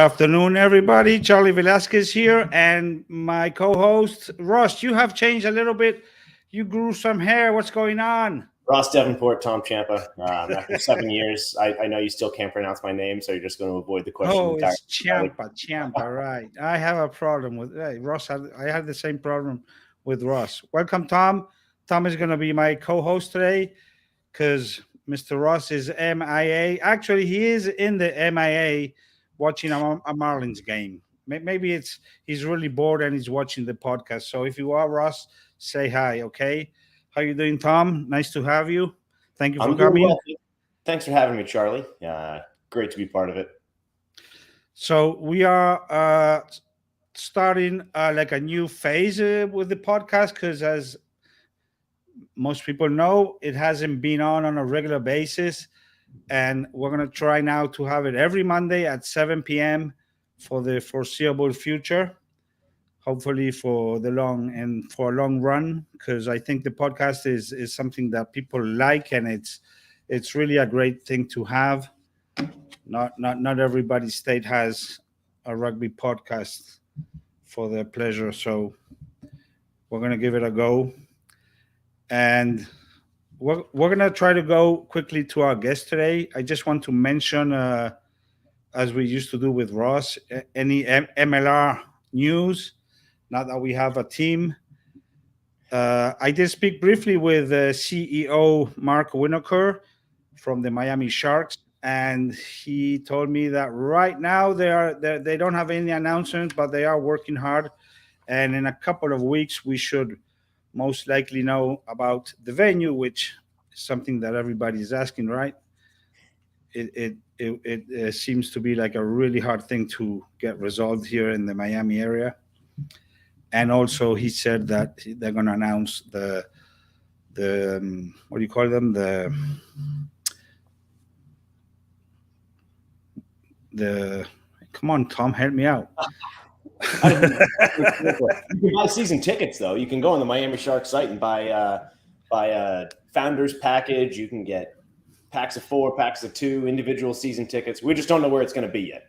afternoon, everybody. Charlie Velasquez here, and my co-host Ross. You have changed a little bit. You grew some hair. What's going on? Ross Davenport, Tom Ciampa. After 7 years, I know you still can't pronounce my name, so you're just going to avoid the question Oh, entirely. it's Ciampa, right? I have a problem with Ross. I had the same problem with Ross. Welcome, Tom. Tom is going to be my co-host today because Mr. Ross is MIA. Actually, he is in the MIA watching a Marlins game. Maybe he's really bored and he's watching the podcast. So if you are Ross, say hi, okay? How you doing, Tom? Nice to have you. Thank you for coming. Well. Thanks for having me, Charlie. Great to be part of it. So we are starting like a new phase with the podcast because, as most people know, it hasn't been on a regular basis, and we're going to try now to have it every Monday at 7 p.m. for the foreseeable future, hopefully for a long run, because I think the podcast is something that people like, and it's really a great thing to have. Not everybody's state has a rugby podcast for their pleasure, so we're going to give it a go. And we're going to try to go quickly to our guest today. I just want to mention, as we used to do with Ross, any MLR news, now that we have a team. I did speak briefly with CEO Mark Winokur from the Miami Sharks, and he told me that right now they don't have any announcements, but they are working hard. And in a couple of weeks, we should most likely know about the venue, which is something that everybody is asking, right? It seems to be like a really hard thing to get resolved here in the Miami area. And also, he said that they're going to announce the what do you call them? The come on, Tom, help me out. You can buy season tickets, though. You can go on the Miami Sharks site and buy a founder's package. You can get packs of 4, packs of 2, individual season tickets. We just don't know where it's going to be yet.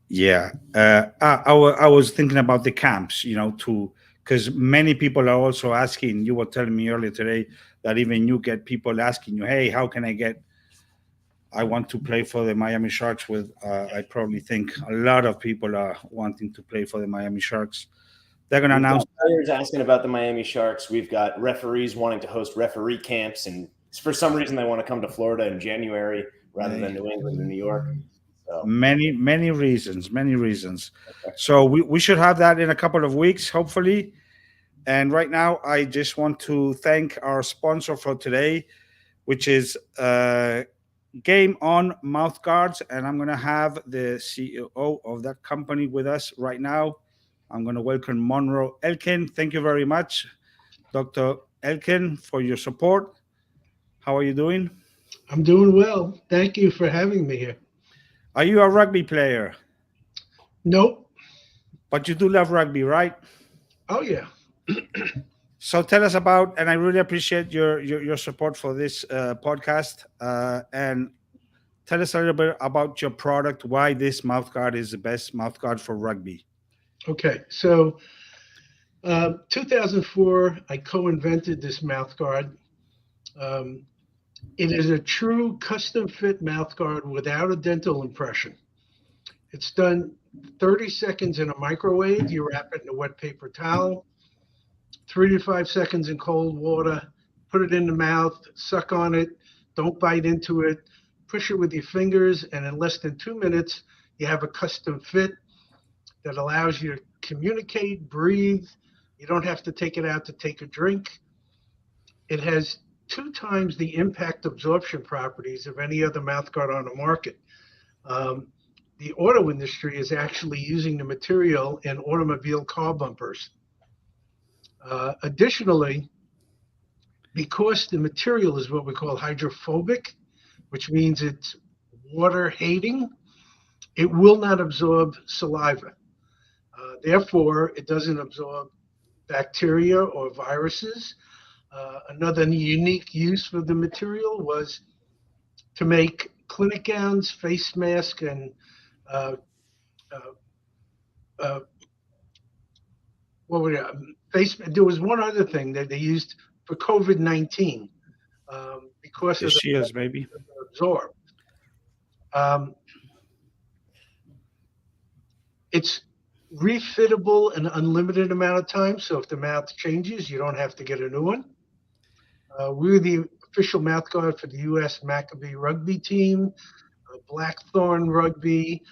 Yeah, I was thinking about the camps, because many people are also asking. You were telling me earlier today that even you get people asking you, hey, how can I want to play for the Miami Sharks with, I probably think a lot of people are wanting to play for the Miami Sharks. They're going to announce. Players asking about the Miami Sharks. We've got referees wanting to host referee camps. And for some reason, they want to come to Florida in January rather than New England and New York. So. Many reasons. Okay. So we should have that in a couple of weeks, hopefully. And right now, I just want to thank our sponsor for today, which is Game On Mouth Guards, and I'm going to have the CEO of that company with us right now. I'm going to welcome Monroe Elkin. Thank you very much, Dr. Elkin, for your support. How are you doing? I'm doing well. Thank you for having me here. Are you a rugby player? Nope. But you do love rugby, right? Oh, yeah. So tell us about, and I really appreciate your support for this podcast, and tell us a little bit about your product, why this mouthguard is the best mouthguard for rugby. Okay, so 2004, I co-invented this mouthguard. It is a true custom fit mouthguard without a dental impression. It's done 30 seconds in a microwave. You wrap it in a wet paper towel. 3 to 5 seconds in cold water, put it in the mouth, suck on it, don't bite into it, push it with your fingers, and in less than 2 minutes, you have a custom fit that allows you to communicate, breathe. You don't have to take it out to take a drink. It has 2 times the impact absorption properties of any other mouthguard on the market. The auto industry is actually using the material in automobile car bumpers. Additionally, because the material is what we call hydrophobic, which means it's water hating, it will not absorb saliva. Therefore, it doesn't absorb bacteria or viruses. Another unique use for the material was to make clinic gowns, face masks, and uh, what would face? There was one other thing that they used for COVID-19 because The of the shields, maybe. absorb. Um, it's refittable an unlimited amount of time. So if the mouth changes, you don't have to get a new one. We're the official mouth guard for the U.S. Maccabee rugby team, Blackthorn rugby,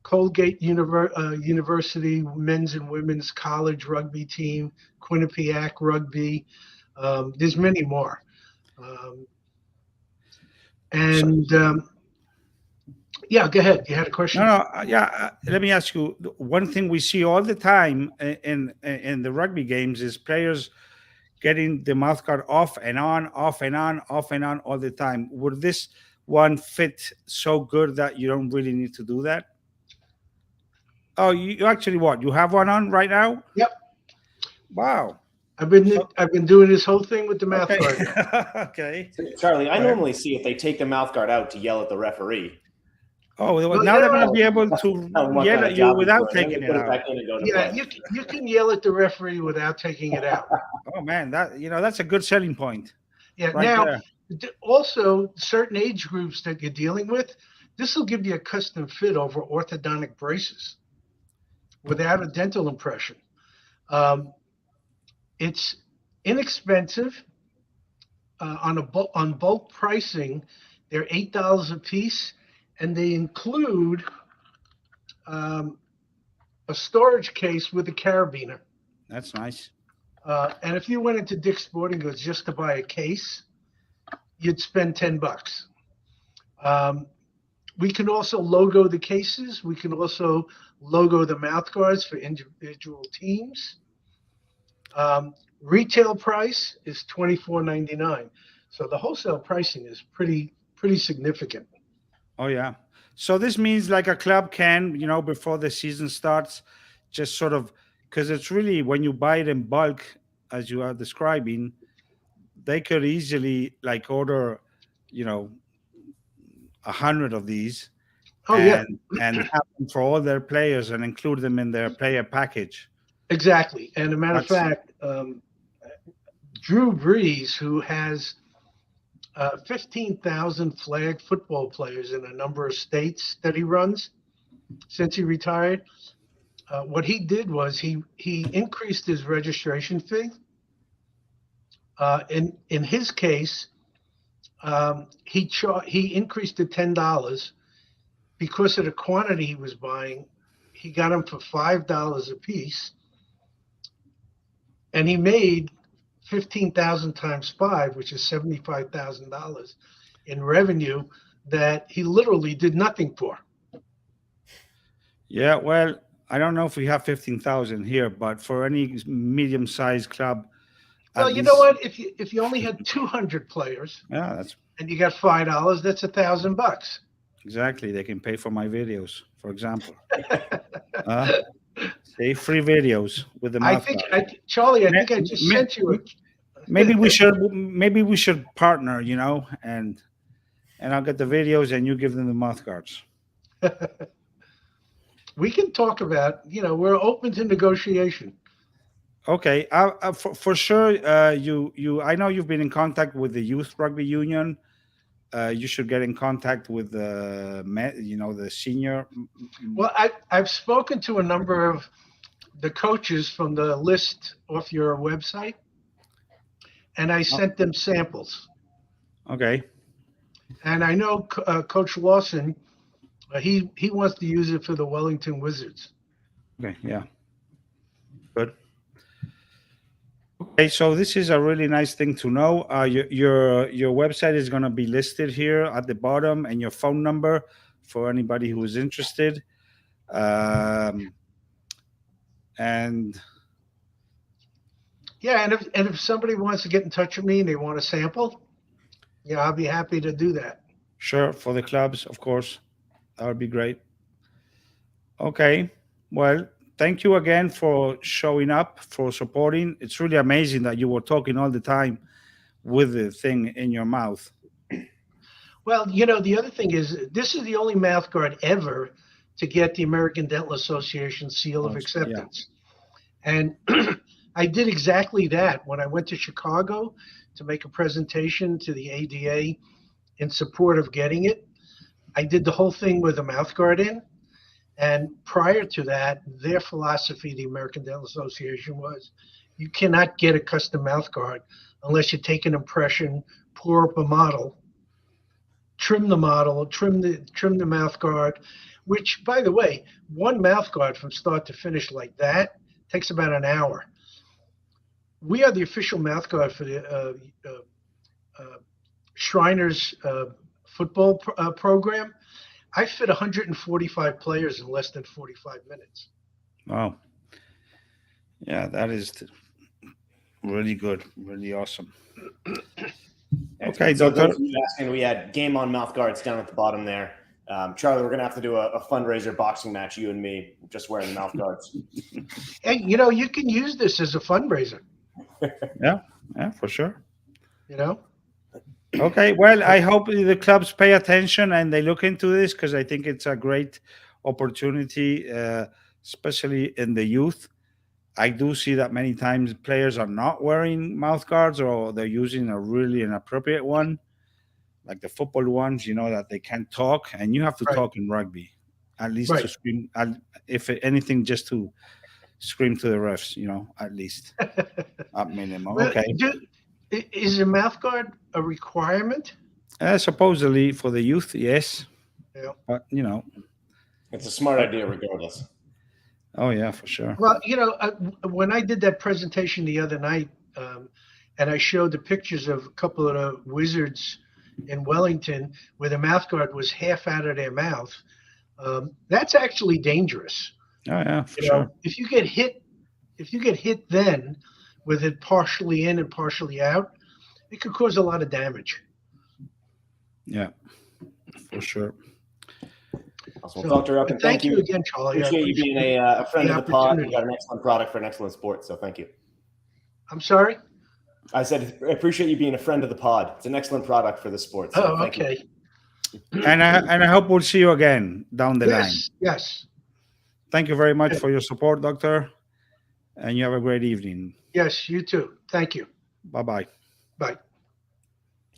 Colgate University men's and women's college rugby team, Quinnipiac rugby. There's many more. Yeah, go ahead. You had a question? Yeah. Let me ask you. One thing we see all the time in the rugby games is players getting the mouth guard off and on, off and on, off and on all the time. Would this one fit so good that you don't really need to do that? Oh, you actually what? You have one on right now? Yep. Wow. I've been doing this whole thing with the mouth guard. Okay. Charlie, I normally see if they take the mouth guard out to yell at the referee. Oh, well, now they're going to be able to yell at you without taking it out. Yeah, you can yell at the referee without taking it out. Oh man, that's a good selling point. Yeah. Right now, there. Also certain age groups that you're dealing with, this will give you a custom fit over orthodontic braces without a dental impression. It's inexpensive. On bulk pricing, they're $8 a piece, and they include a storage case with a carabiner. That's nice. And if you went into Dick's Sporting Goods just to buy a case, you'd spend $10. We can also logo the cases. We can also logo the mouth guards for individual teams. Retail price is $24.99. So the wholesale pricing is pretty significant. Oh yeah. So this means like a club can, before the season starts, just sort of, because it's really when you buy it in bulk, as you are describing, they could easily like order, 100 of these. Oh and have them for all their players and include them in their player package. Exactly. And a matter of fact, Drew Brees, who has 15,000 flag football players in a number of states that he runs since he retired, what he did was he increased his registration fee. In his case, he increased it $10 because of the quantity he was buying. He got them for $5 a piece, and he made 15,000 times 5, which is $75,000 in revenue that he literally did nothing for. Yeah, well, I don't know if we have 15,000 here, but for any medium-sized club, well, you know what? If you only had 200 players, and you got $5, that's $1,000. Exactly, they can pay for my videos, for example. Say free videos with the mouth guard. Charlie, I think I just sent you it. Maybe we should partner, and I'll get the videos and you give them the mouth guards. We can talk about, we're open to negotiation. Okay, for sure. I know you've been in contact with the Youth Rugby Union. You should get in contact with the senior. Well, I've spoken to a number of the coaches from the list off your website, and I sent them samples. Okay. And I know Coach Lawson, he wants to use it for the Wellington Wizards. Okay, yeah. Good. Okay, so this is a really nice thing to know. Your website is going to be listed here at the bottom, and your phone number for anybody who is interested. And yeah, and if somebody wants to get in touch with me and they want a sample, yeah, I'll be happy to do that. Sure, for the clubs, of course, that would be great. Okay, well, thank you again for showing up, for supporting. It's really amazing that you were talking all the time with the thing in your mouth. Well, the other thing is, this is the only mouth guard ever to get the American Dental Association seal of acceptance. And I did exactly that when I went to Chicago to make a presentation to the ADA in support of getting it. I did the whole thing with a mouthguard in. And prior to that, their philosophy, the American Dental Association, was you cannot get a custom mouthguard unless you take an impression, pour up a model, trim the model, trim the mouthguard, which, by the way, one mouthguard from start to finish like that takes about an hour. We are the official mouthguard for the Shriners football program. I fit 145 players in less than 45 minutes. Wow. Yeah, that is really good. Really awesome. Okay, so Doctor. those of you asking, we had Game On mouth guards down at the bottom there. Charlie, we're going to have to do a fundraiser boxing match, you and me, just wearing mouth guards. Hey, you can use this as a fundraiser. Yeah, for sure. Okay, well, I hope the clubs pay attention and they look into this, because I think it's a great opportunity, especially in the youth. I do see that many times players are not wearing mouth guards, or they're using a really inappropriate one, like the football ones, that they can't talk, and you have to talk in rugby, at least to scream, if anything, just to scream to the refs, at least, at minimum. Well, okay. Is a mouth guard a requirement? Supposedly for the youth, yes. Yeah. But, it's a smart idea regardless. Oh, yeah, for sure. Well, when I did that presentation the other night, and I showed the pictures of a couple of the Wizards in Wellington where the mouth guard was half out of their mouth, that's actually dangerous. Oh, yeah, for sure. If you get hit then with it partially in and partially out, it could cause a lot of damage. Yeah, for sure. Awesome. Well, Dr. Upton, thank you again, Charlie. Appreciate you being a friend of the pod. You got an excellent product for an excellent sport, so thank you. I'm sorry? I said I appreciate you being a friend of the pod. It's an excellent product for the sport. So thank okay. You. And I hope we'll see you again down the line. Yes. Thank you very much for your support, Doctor. And you have a great evening. Yes, you too. Thank you. Bye-bye. Bye.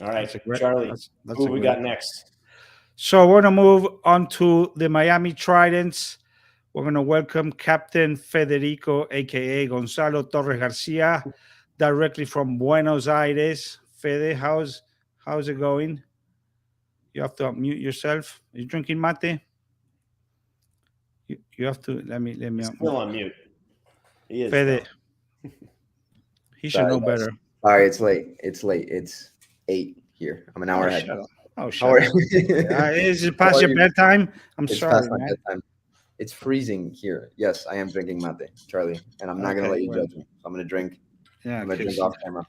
All right, Charlie, who we got next? So we're going to move on to the Miami Tridents. We're going to welcome Captain Federico, a.k.a. Gonzalo Torres Garcia, directly from Buenos Aires. Fede, how's it going? You have to unmute yourself. Are you drinking mate? You have to let me Still on mute. He is. Fede. He should know better. Sorry, it's late. It's 8 here. I'm an hour ahead. Oh, shut up. Is it past your bedtime? It's sorry, past my man. bedtime. It's freezing here. Yes, I am drinking mate, Charlie, and I'm not going to let you judge me. I'm going to drink. Yeah, I'm going to drink off camera.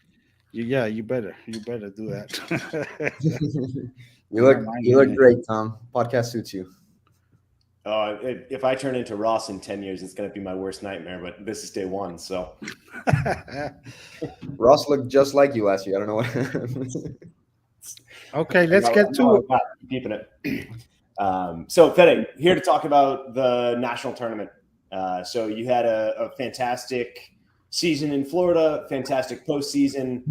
You better do that. You look great, Tom. Podcast suits you. If I turn into Ross in 10 years, it's going to be my worst nightmare, but this is day one, so. Ross looked just like you last year. I don't know what. Okay, let's get to it. Keeping it. So, Fede, here to talk about the national tournament. So you had a fantastic season in Florida, fantastic postseason.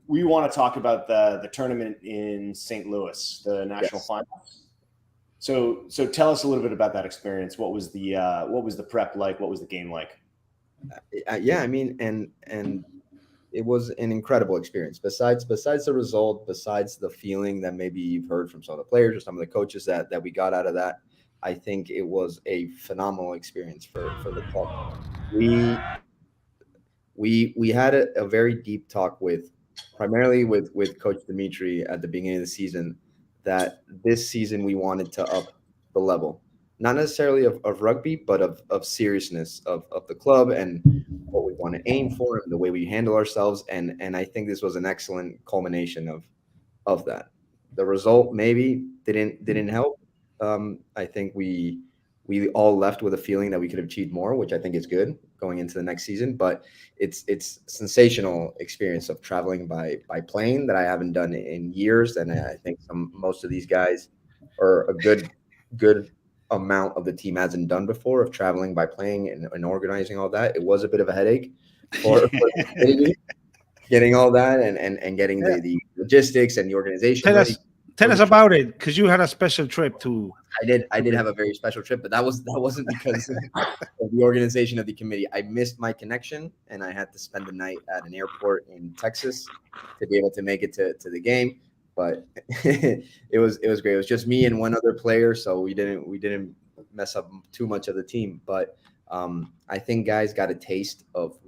We want to talk about the tournament in St. Louis, the national finals. So tell us a little bit about that experience. What was the prep like? What was the game like? Yeah, I mean, and it was an incredible experience. Besides the result, besides the feeling that maybe you've heard from some of the players or some of the coaches that we got out of that, I think it was a phenomenal experience for the club. We had a very deep talk primarily with Coach Dimitri at the beginning of the season, that this season we wanted to up the level, not necessarily of rugby, but of seriousness of the club and what we want to aim for and the way we handle ourselves. And I think this was an excellent culmination of that. The result maybe didn't help. I think we all left with a feeling that we could have achieved more, which I think is good going into the next season. But it's sensational experience of traveling by plane that I haven't done in years, and I think most of these guys are a good amount of the team hasn't done before of traveling by plane and organizing all that. It was a bit of a headache for the committee, getting all that and getting Yeah. the logistics and the organization Tell ready. us, tell us about it, because you had a special trip to. I did have a very special trip, but that wasn't because of the organization of the committee. I missed my connection and I had to spend the night at an airport in Texas to be able to make it to the game. But it was great. It was just me and one other player, so we didn't mess up too much of the team. But I think guys got a taste of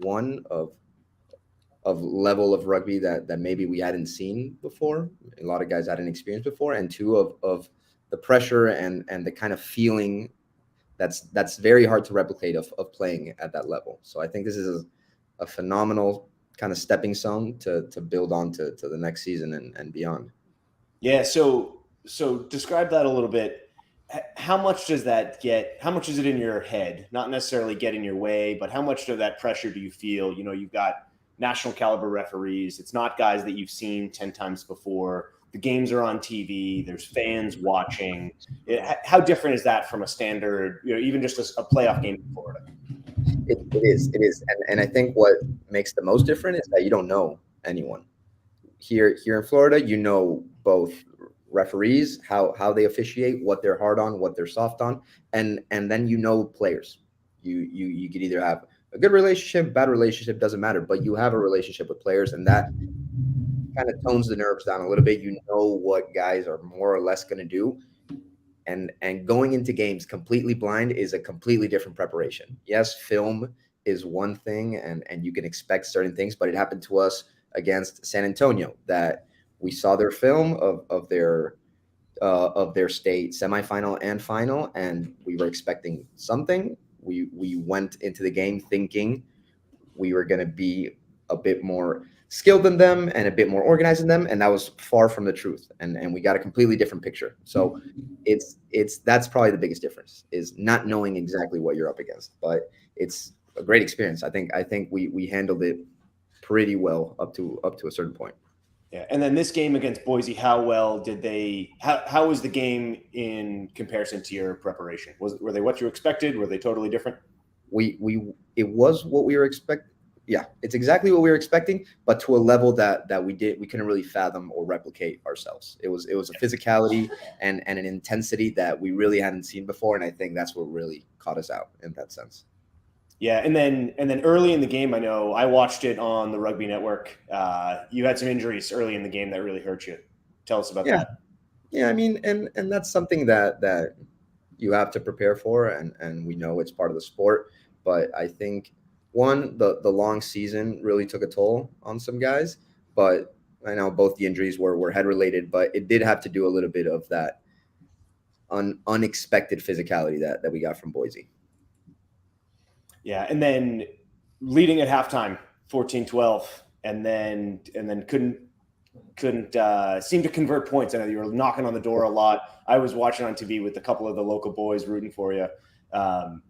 level of rugby that maybe we hadn't seen before. A lot of guys hadn't experienced before, and two of the pressure and the kind of feeling that's very hard to replicate of playing at that level. So I think this is a phenomenal kind of stepping stone to build on to the next season and beyond. Yeah. So describe that a little bit. How much does that get? How much is it in your head? Not necessarily get in your way, but how much of that pressure do you feel? You know, you've got national caliber referees. It's not guys that you've seen 10 times before. The games are on TV. There's fans watching. How different is that from a standard, you know, even just a playoff game in Florida? It is. And I think what makes the most different is that you don't know anyone. Here in Florida, you know both referees, how they officiate, what they're hard on, what they're soft on, and then you know players. You could either have a good relationship, bad relationship, doesn't matter, but you have a relationship with players, and that kind of tones the nerves down a little bit. You know what guys are more or less going to do. And going into games completely blind is a completely different preparation. Yes, film is one thing, and you can expect certain things, but it happened to us against San Antonio that we saw their film of their state semifinal and final, and we were expecting something. We went into the game thinking we were going to be a bit more skilled than them and a bit more organized than them, and that was far from the truth. And we got a completely different picture. So that's probably the biggest difference, is not knowing exactly what you're up against. But it's a great experience. I think we handled it pretty well up to a certain point. Yeah. And then this game against Boise, how well did they? How was the game in comparison to your preparation? Were they what you expected? Were they totally different? It was what we were expecting. Yeah, it's exactly what we were expecting, but to a level that we couldn't really fathom or replicate ourselves. It was a physicality and an intensity that we really hadn't seen before, and I think that's what really caught us out in that sense. Yeah, and then early in the game, I know I watched it on the Rugby Network. You had some injuries early in the game that really hurt you. Tell us about that. Yeah, I mean, and that's something that you have to prepare for, and we know it's part of the sport. But I think the long season really took a toll on some guys. But I know both the injuries were head related, but it did have to do a little bit of that unexpected physicality that we got from Boise. Yeah, and then leading at halftime, 14-12, and then couldn't seem to convert points. I know you were knocking on the door a lot. I was watching on TV with a couple of the local boys rooting for you. How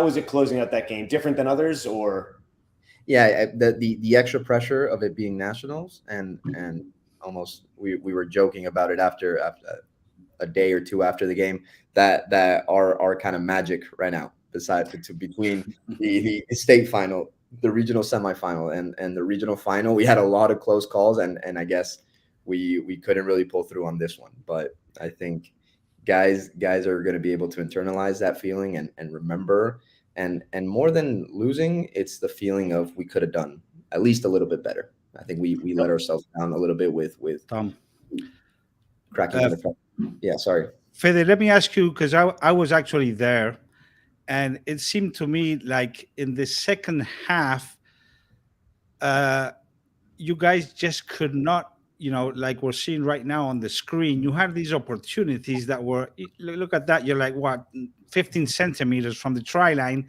was it closing out that game? Different than others, or? Yeah, the extra pressure of it being nationals, and almost we were joking about it after a day or two after the game that are kind of magic right now. Besides between the state final, the regional semifinal, and the regional final, we had a lot of close calls, and I guess we couldn't really pull through on this one. But I think guys are going to be able to internalize that feeling and remember, and more than losing, it's the feeling of we could have done at least a little bit better. I think we let ourselves down a little bit with Tom cracking under pressure. Yeah, sorry. Fede, let me ask you, because I was actually there, and it seemed to me like in the second half, you guys just could not, like we're seeing right now on the screen, you had these opportunities that were, look at that, you're like, what, 15 centimeters from the try line,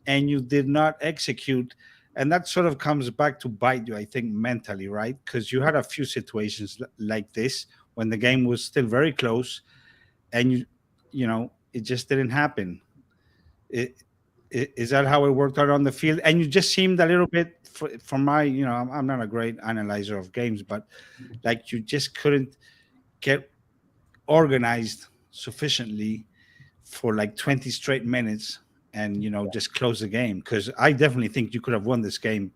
and you did not execute. And that sort of comes back to bite you, I think, mentally, right? Because you had a few situations like this when the game was still very close, and it just didn't happen. Is that how it worked out on the field? And you just seemed a little bit, from my, I'm not a great analyzer of games, but like you just couldn't get organized sufficiently for like 20 straight minutes and just close the game, because I definitely think you could have won this game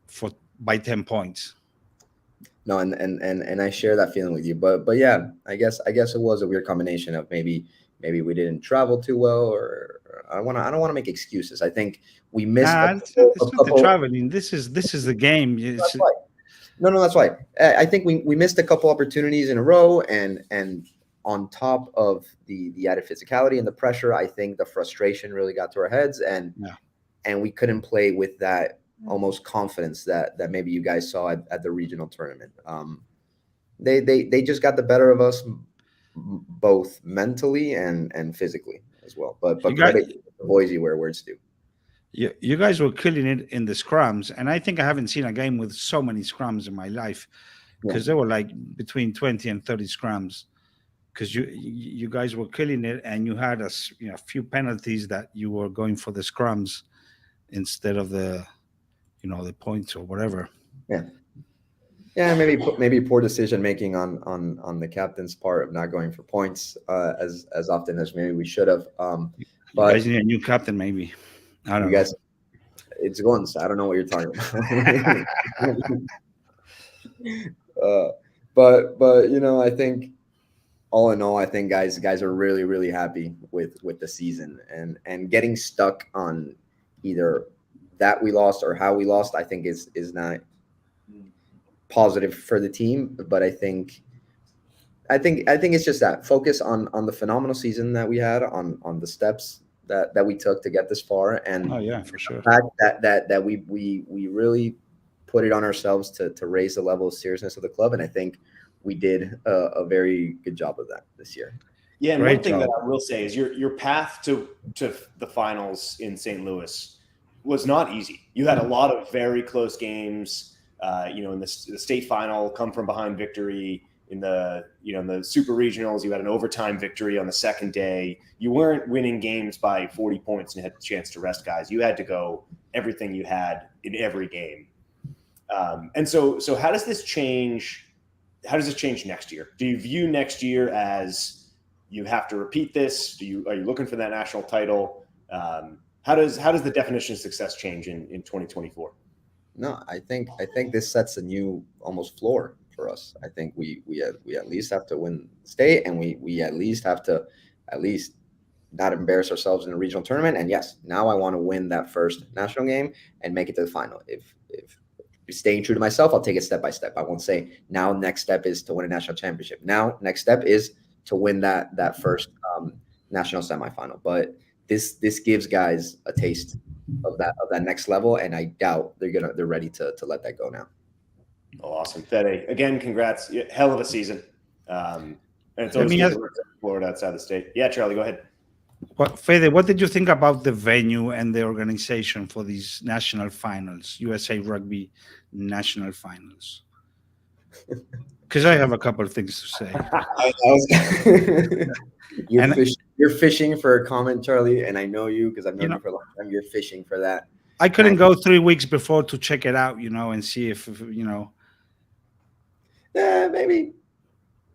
for by 10 points. No, and I share that feeling with you. But yeah, I guess it was a weird combination of maybe we didn't travel too well, or I don't want to make excuses. I think we missed Nah, it's not the traveling. This is the game. That's why. No, that's why. I think we missed a couple opportunities in a row, and on top of the added physicality and the pressure, I think the frustration really got to our heads, and we couldn't play with that almost confidence that maybe you guys saw at the regional tournament. They just got the better of us, both mentally and physically as well. But You got, credit to Boise where words due. you guys were killing it in the scrums, and I think I haven't seen a game with so many scrums in my life, because there were like between 20 and 30 scrums, because you guys were killing it, and you had a few penalties that you were going for the scrums instead of the the points or whatever. Yeah, maybe poor decision making on the captain's part of not going for points as often as maybe we should have. You But guys need a new captain, maybe. I don't you know. guys, it's Guns. I don't know what you're talking about. But I think all in all, I think guys are really really happy with the season, and getting stuck on either that we lost or how we lost, I think is not positive for the team. But I think it's just that focus on the phenomenal season that we had, on the steps that we took to get this far, and Oh yeah, for sure. the fact that we really put it on ourselves to raise the level of seriousness of the club, and I think we did a very good job of that this year. Yeah, and Great one thing job. that I will say is your path to the finals in St. Louis was not easy. You had a lot of very close games. In the state final, come from behind victory. In the super regionals, you had an overtime victory on the second day. You weren't winning games by 40 points and had a chance to rest guys. You had to go everything you had in every game. And so how does this change? How does this change next year? Do you view next year as you have to repeat this? Are you looking for that national title? How does the definition of success change in 2024? No, I think this sets a new almost floor for us. I think we at least have to win state, and we at least have to not embarrass ourselves in a regional tournament. And yes, now I want to win that first national game and make it to the final. If staying true to myself, I'll take it step by step. I won't say now next step is to win a national championship. Now next step is to win that first national semifinal. But this gives guys a taste of that next level, and I doubt they're ready to let that go now. Oh, awesome, Fede. Again, congrats! Hell of a season. And it's Let always me good ask- to represent Florida outside the state. Yeah, Charlie, go ahead. Fede, what did you think about the venue and the organization for these national finals, USA Rugby national finals? Because I have a couple of things to say. You're fishing for a comment, Charlie, and I know you because I've known you for a long time. You're fishing for that. I couldn't go 3 weeks before to check it out, and see if. Yeah, maybe.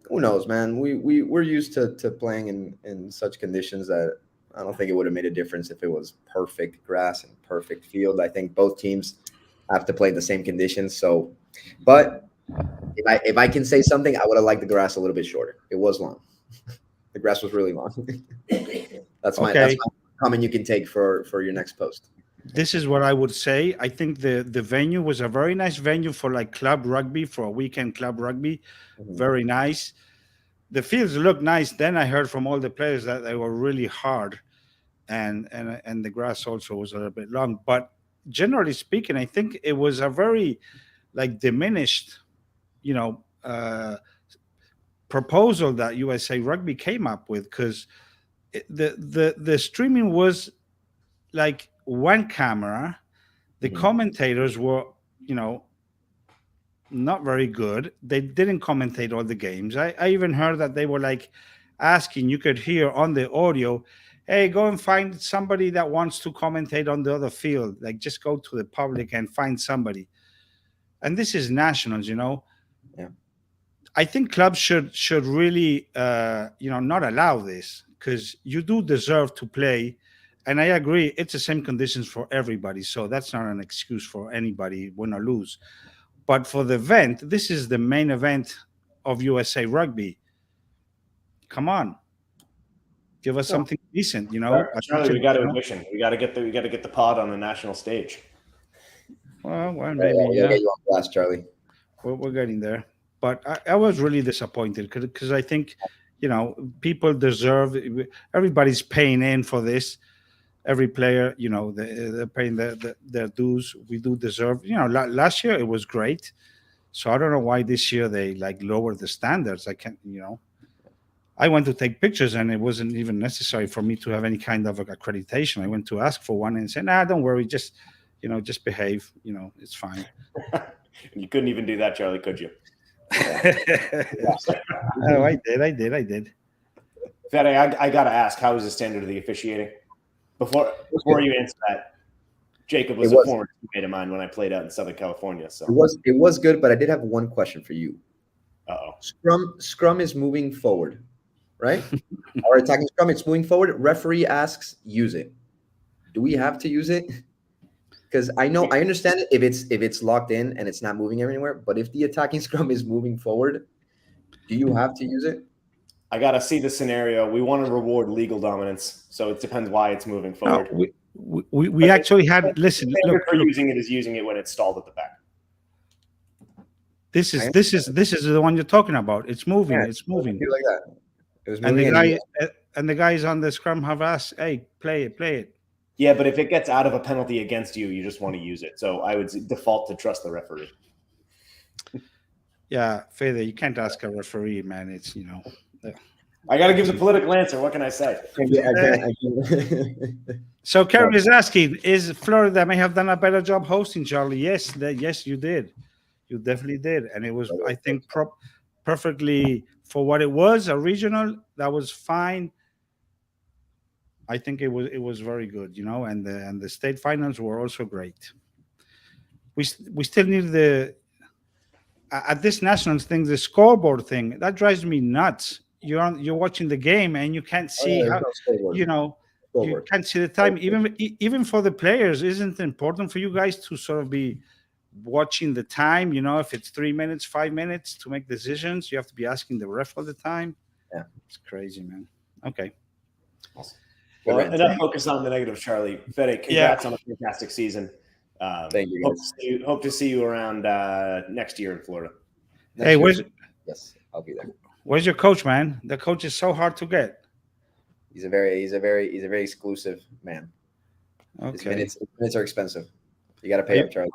Who knows, man? We're used to playing in such conditions that I don't think it would have made a difference if it was perfect grass and perfect field. I think both teams have to play in the same conditions. So, but if I can say something, I would have liked the grass a little bit shorter. It was long. The grass was really long. That's my comment you can take for your next post. This is what I would say. I think the venue was a very nice venue for like club rugby, for a weekend club rugby. Mm-hmm. Very nice. The fields look nice. Then I heard from all the players that they were really hard, and the grass also was a little bit long. But generally speaking, I think it was a very like diminished, proposal that USA Rugby came up with, because the streaming was like one camera. The commentators were, not very good. They didn't commentate all the games. I even heard that they were like asking, you could hear on the audio, hey, go and find somebody that wants to commentate on the other field. Like, just go to the public and find somebody. And this is nationals, Yeah. I think clubs should really not allow this, because you do deserve to play. And I agree, it's the same conditions for everybody, so that's not an excuse for anybody, win or lose. But for the event, this is the main event of USA Rugby. Come on, give us something decent, Charlie, we got to admission. We got to get the pod on the national stage. Well, Maybe, maybe yeah. Get you on blast, Charlie. We're getting there. But I was really disappointed, because I think, people deserve. Everybody's paying in for this. Every player, they're paying their dues. We do deserve. Last year it was great. So I don't know why this year they lowered the standards. I can't. I went to take pictures, and it wasn't even necessary for me to have any kind of accreditation. I went to ask for one and said, "Nah, don't worry, just behave. It's fine." You couldn't even do that, Charlie, could you? Oh, I did. Fede, I gotta ask, how is the standard of the officiating? Before you answer that, Jacob was a former teammate of mine when I played out in Southern California. So it was good, but I did have one question for you. Uh-oh. Scrum is moving forward, right? Our attacking scrum, it's moving forward. Referee asks, use it. Do we have to use it? Because I understand it if it's locked in and it's not moving anywhere. But if the attacking scrum is moving forward, do you have to use it? I gotta see the scenario. We want to reward legal dominance, so it depends why it's moving forward. We actually had listen. Look, using it is using it when it's stalled at the back. This is the one you're talking about. It's moving. Yeah, it's moving. Like that. It was and moving. the guys on the scrum have asked, "Hey, play it." Yeah, but if it gets out of a penalty against you, you just want to use it. So I would default to trust the referee. Yeah, Fede, you can't ask a referee, man. It's I got to give the political answer. What can I say? So Kerry is asking, is Florida may have done a better job hosting, Charlie? Yes, you did. You definitely did. And it was, I think, perfectly for what it was, a regional, that was fine. I think it was very good, and the state finals were also great. We still need at this nationals thing, the scoreboard thing, that drives me nuts. You're watching the game and you can't see you can't see the time. Even for the players, isn't it important for you guys to sort of be watching the time? If it's 3 minutes, 5 minutes to make decisions, you have to be asking the ref all the time. Yeah, it's crazy, man. Okay. Awesome. Well, enough focus on the negative, Charlie. Fede, congrats on a fantastic season. Thank you. Hope to see you around next year in Florida. Yes, I'll be there. Where's your coach, man? The coach is so hard to get. He's a very exclusive man. Okay. His minutes are expensive. You got to pay up, Charlie.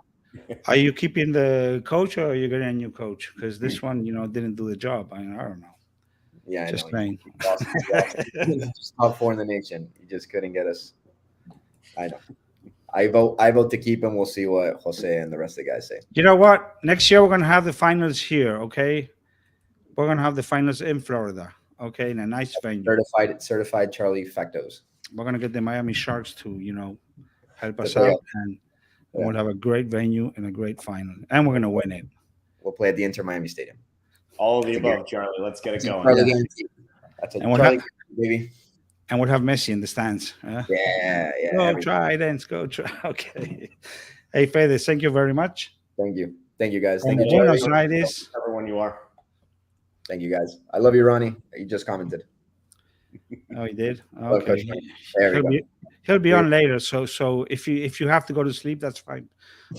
Are you keeping the coach, or are you getting a new coach? Because this one, didn't do the job. I don't know. Yeah, just playing. Top 4 in the nation. He just couldn't get us. I know. I vote to keep him. We'll see what Jose and the rest of the guys say. You know what? Next year we're gonna have the finals here. Okay, we're gonna have the finals in Florida. Okay, in a nice venue. Certified Charlie factos. We're gonna get the Miami Sharks to help us out, and we'll have a great venue and a great final, and we're gonna win it. We'll play at the Inter Miami Stadium. All of the above, Charlie. Let's get it going. That's and Charlie, baby. And we'll have Messi in the stands. Yeah. Go Tridents, go try. Okay. Hey, Fede, thank you very much. Thank you, guys. Thank you, Charlie. Everyone you are. Thank you, guys. I love you, Ronnie. You just commented. Oh, he did. Okay. He'll be on later. So if you have to go to sleep, that's fine.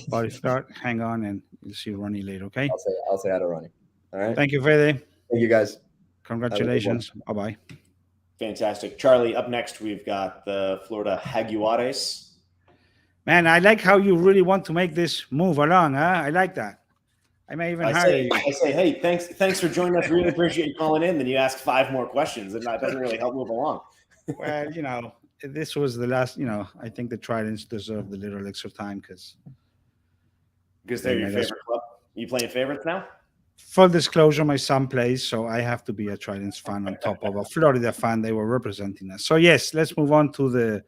But if not, hang on and you'll see Ronnie later. Okay. I'll say hi to Ronnie. All right. Thank you, Fede. Thank you, guys. Congratulations. Bye-bye. Fantastic. Charlie, up next, we've got the Florida Jaguares. Man, I like how you really want to make this move along. I like that. I may even hire you. I say, hey, thanks for joining us. Really appreciate you calling in. Then you ask 5 more questions, and that doesn't really help move along. Well, this was the last. I think the Tridents deserve the little extra time because they're your favorite club. You playing favorites now? Full disclosure, my son plays, so I have to be a Tridents fan on top of a Florida fan. They were representing us. So yes, let's move on to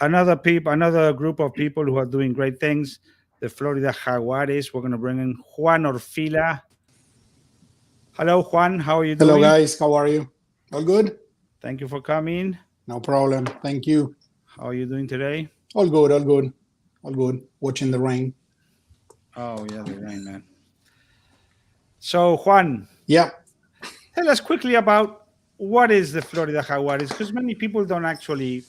another group of people who are doing great things. The Florida Jaguares. We're going to bring in Juan Orfila. Hello, Juan. How are you doing? Hello, guys. How are you? All good? Thank you for coming. No problem. Thank you. How are you doing today? All good. All good. All good. Watching the rain. Oh, yeah, the rain, man. So, Juan, Yeah. tell us quickly about what is the Florida Jaguares, because many people don't actually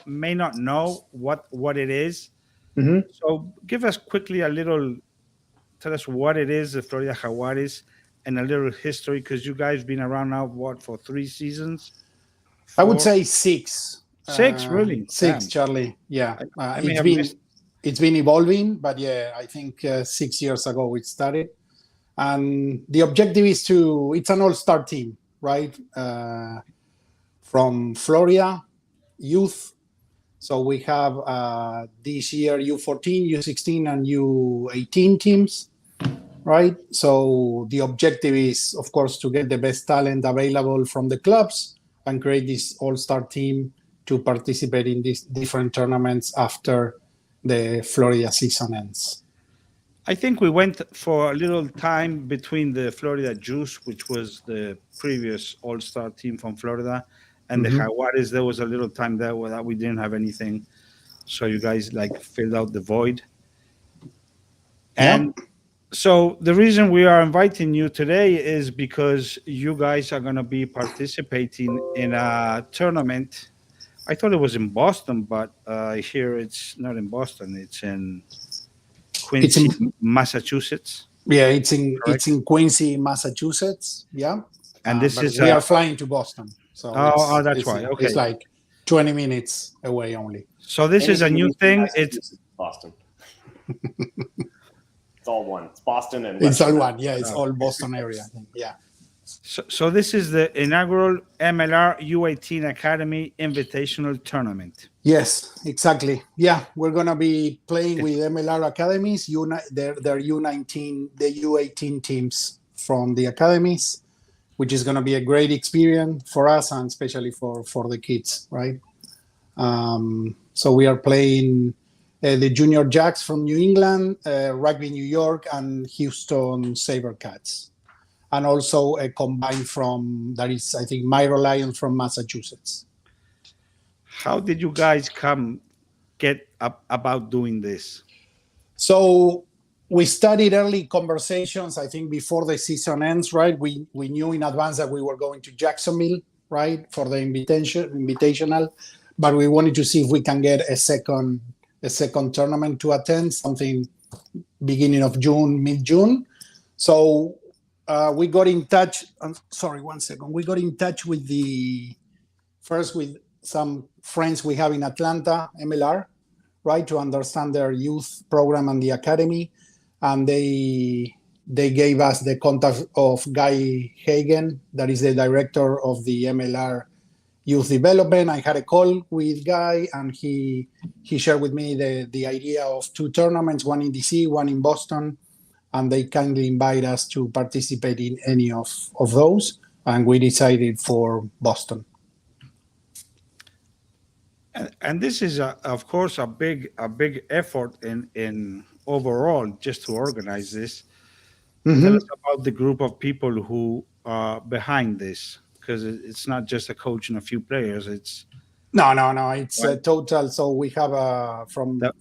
may not know what it is. Mhm. So give us quickly tell us what it is, the Florida Jaguares, and a little history, because you guys been around now, for 3 seasons? I would 4? say 6. 6, really? 6, Damn. Charlie. Yeah. I may have missed. It's been evolving, but yeah, I think 6 years ago it started. And the objective is it's an all-star team, right? From Florida youth. So we have this year U14, U16, and U18 teams, right? So the objective is, of course, to get the best talent available from the clubs and create this all-star team to participate in these different tournaments after the Florida season ends. I think we went for a little time between the Florida Juice, which was the previous all-star team from Florida, and the Jaguares. There was a little time there where we didn't have anything. So you guys filled out the void. And so the reason we are inviting you today is because you guys are going to be participating in a tournament. I thought it was in Boston, but I hear it's not in Boston. It's in Quincy, Massachusetts. Yeah, it's in Quincy, Massachusetts. Yeah. And this is we are flying to Boston. So that's why. Okay. It's like 20 minutes away only. So this is a new thing. It's Boston. It's all one. It's Boston and it's all one. Yeah, it's all Boston area. Yeah. So this is the inaugural MLR U18 Academy Invitational Tournament. Yes, exactly. Yeah, we're gonna be playing with MLR academies. They're U19, the U18 teams from the academies, which is gonna be a great experience for us and especially for the kids, right? So we are playing the Junior Jacks from New England, Rugby New York, and Houston Sabercats. And also a combine that is, I think, Myro Lions from Massachusetts. How did you guys get up about doing this? So we started early conversations, I think, before the season ends, right? We knew in advance that we were going to Jacksonville, right, for the invitational, but we wanted to see if we can get a second tournament to attend, something beginning of June, mid-June. So we got in touch. Sorry, 1 second. We got in touch with some friends we have in Atlanta, MLR, right, to understand their youth program and the academy, and they gave us the contact of Guy Hagen, that is the director of the MLR Youth Development. I had a call with Guy, and he shared with me the idea of 2 tournaments, one in DC, one in Boston. And they kindly invite us to participate in any of those, and we decided for Boston. And this is, of course, a big effort in overall just to organize this. Tell us about the group of people who are behind this, because it's not just a coach and a few players. It's no. It's a total. So we have from the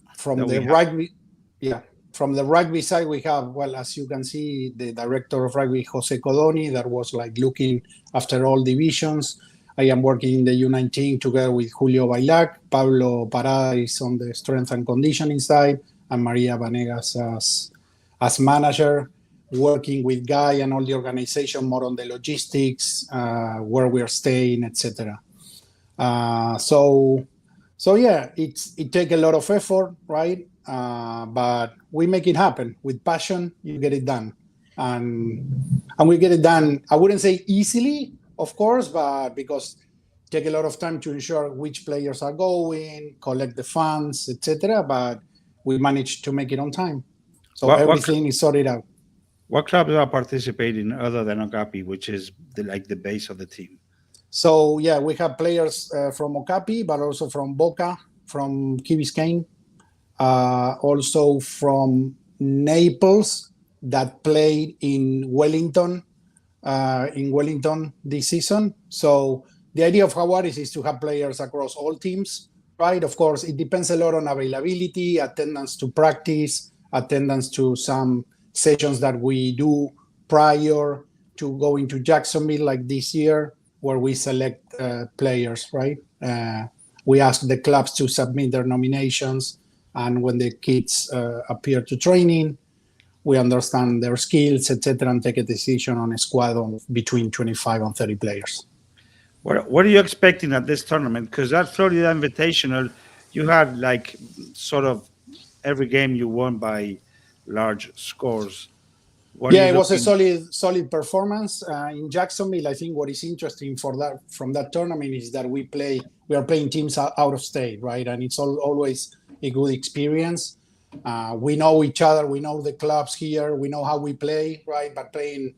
rugby, yeah. From the rugby side, we have, well, as you can see, the director of rugby, Jose Codoni, that was looking after all divisions. I am working in the U19 together with Julio Bailac. Pablo Parada is on the strength and conditioning side, and Maria Vanegas as manager, working with Guy and all the organization more on the logistics, where we are staying, etc. So yeah, it takes a lot of effort, right? But we make it happen with passion. You get it done, and we get it done. I wouldn't say easily, of course, but because it takes a lot of time to ensure which players are going, collect the funds, etc. But we managed to make it on time, so everything is sorted out. What clubs are participating other than Okapi, which is the base of the team? So yeah, we have players from Okapi, but also from Boca, from Key Biscayne. Also from Naples that played in Wellington, in Wellington this season. So the idea of Jaguares is to have players across all teams, right? Of course, it depends a lot on availability, attendance to practice, attendance to some sessions that we do prior to going to Jacksonville, like this year, where we select players, right? We ask the clubs to submit their nominations, and when the kids appear to training, we understand their skills, etc., and take a decision on a squad of between 25 and 30 players. What are you expecting at this tournament? Because at Florida Invitational, you had like sort of every game you won by large scores. It was a solid performance in Jacksonville. I think what is interesting from that tournament is that we are playing teams out of state, right? And it's always a good experience. We know each other, we know the clubs here, we know how we play, right? But playing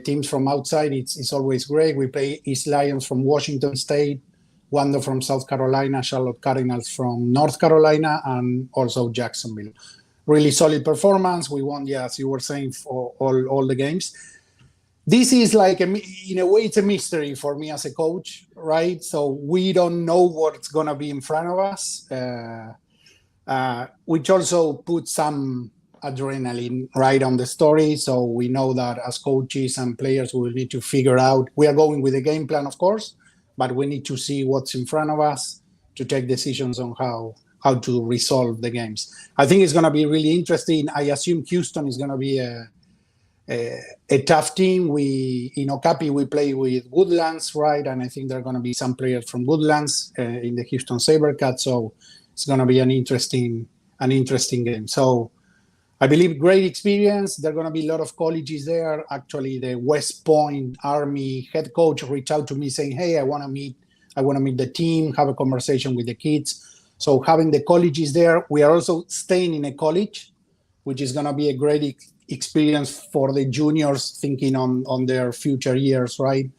teams from outside, it's always great. We play East Lions from Washington State, Wando from South Carolina, Charlotte Cardinals from North Carolina, and also Jacksonville. Really solid performance. We won, as you were saying, for all the games. This is like, in a way, it's a mystery for me as a coach, right? So we don't know what's going to be in front of us, which also puts some adrenaline right on the story. So we know that as coaches and players, we will need to figure out, we are going with a game plan, of course, but we need to see what's in front of us to take decisions on how to resolve the games. I think it's going to be really interesting. I assume Houston is going to be a tough team. In Okapi, we play with Woodlands, right? And I think there are going to be some players from Woodlands in the Houston Sabercats. So it's going to be an interesting game. So I believe great experience. There are going to be a lot of colleges there. Actually, the West Point Army head coach reached out to me saying, "Hey, I want to meet the team, have a conversation with the kids." So having the colleges there, we are also staying in a college, which is going to be a great experience for the juniors thinking on their future years, right?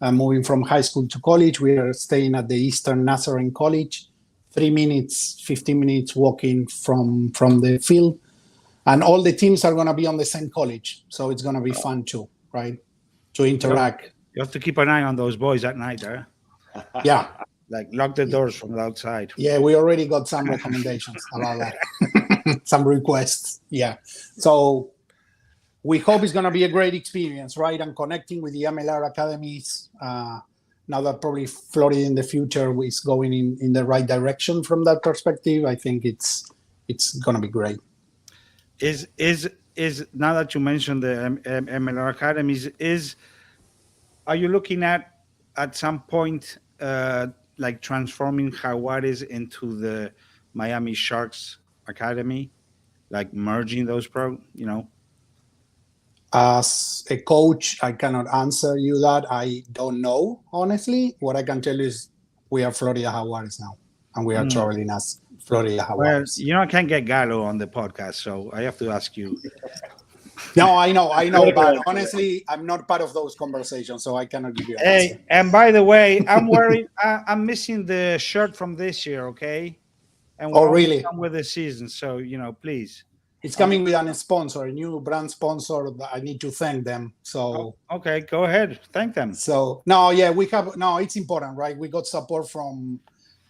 Moving from high school to college, we are staying at the Eastern Nazarene College, 15 minutes walking from the field. And all the teams are going to be on the same college. So it's going to be fun too, right? To interact. You have to keep an eye on those boys at night, eh? Yeah. Like lock the doors from the outside. Yeah, we already got some recommendations about that. Some requests. Yeah. So we hope it's going to be a great experience, right? And connecting with the MLR academies. Now that probably Florida in the future is going in the right direction from that perspective, I think it's going to be great. Is now that you mentioned the MLR academies, are you looking at some point like transforming Jaguares into the Miami Sharks Academy, like merging those As a coach, I cannot answer you that. I don't know, honestly. What I can tell you is we are Florida Jaguares now, and we are traveling as Florida Jaguares. Well, I can't get Gallo on the podcast, so I have to ask you. No, I know, but honestly, I'm not part of those conversations, so I cannot give you an answer. Hey, and by the way, I'm missing the shirt from this year, okay? And we're really? done with the season, so please. It's coming with a sponsor, a new brand sponsor. I need to thank them. So okay, go ahead, thank them. So it's important, right? We got support from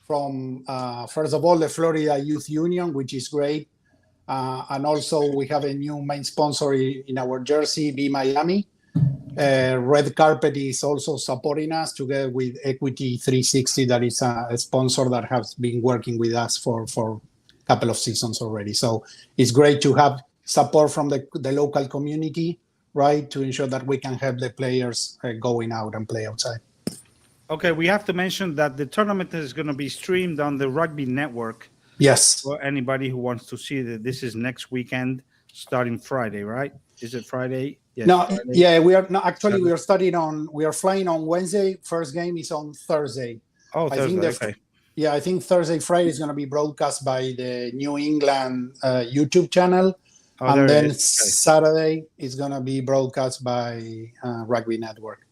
first of all the Florida Youth Union, which is great. And also we have a new main sponsor in our jersey, Be Miami. Red Carpet is also supporting us together with Equity 360. That is a sponsor that has been working with us for a couple of seasons already. So it's great to have support from the local community, right? To ensure that we can help the players going out and play outside. Okay, we have to mention that the tournament is going to be streamed on the Rugby Network. Yes. For anybody who wants to see that, this is next weekend, starting Friday, right? Is it Friday? Yes, no, Friday. Yeah, we are. No, actually, we are flying on Wednesday. First game is on Thursday. Oh, Thursday. Okay. Yeah, I think Thursday, Friday is going to be broadcast by the New England YouTube channel, and then Saturday is going to be broadcast by Rugby Network.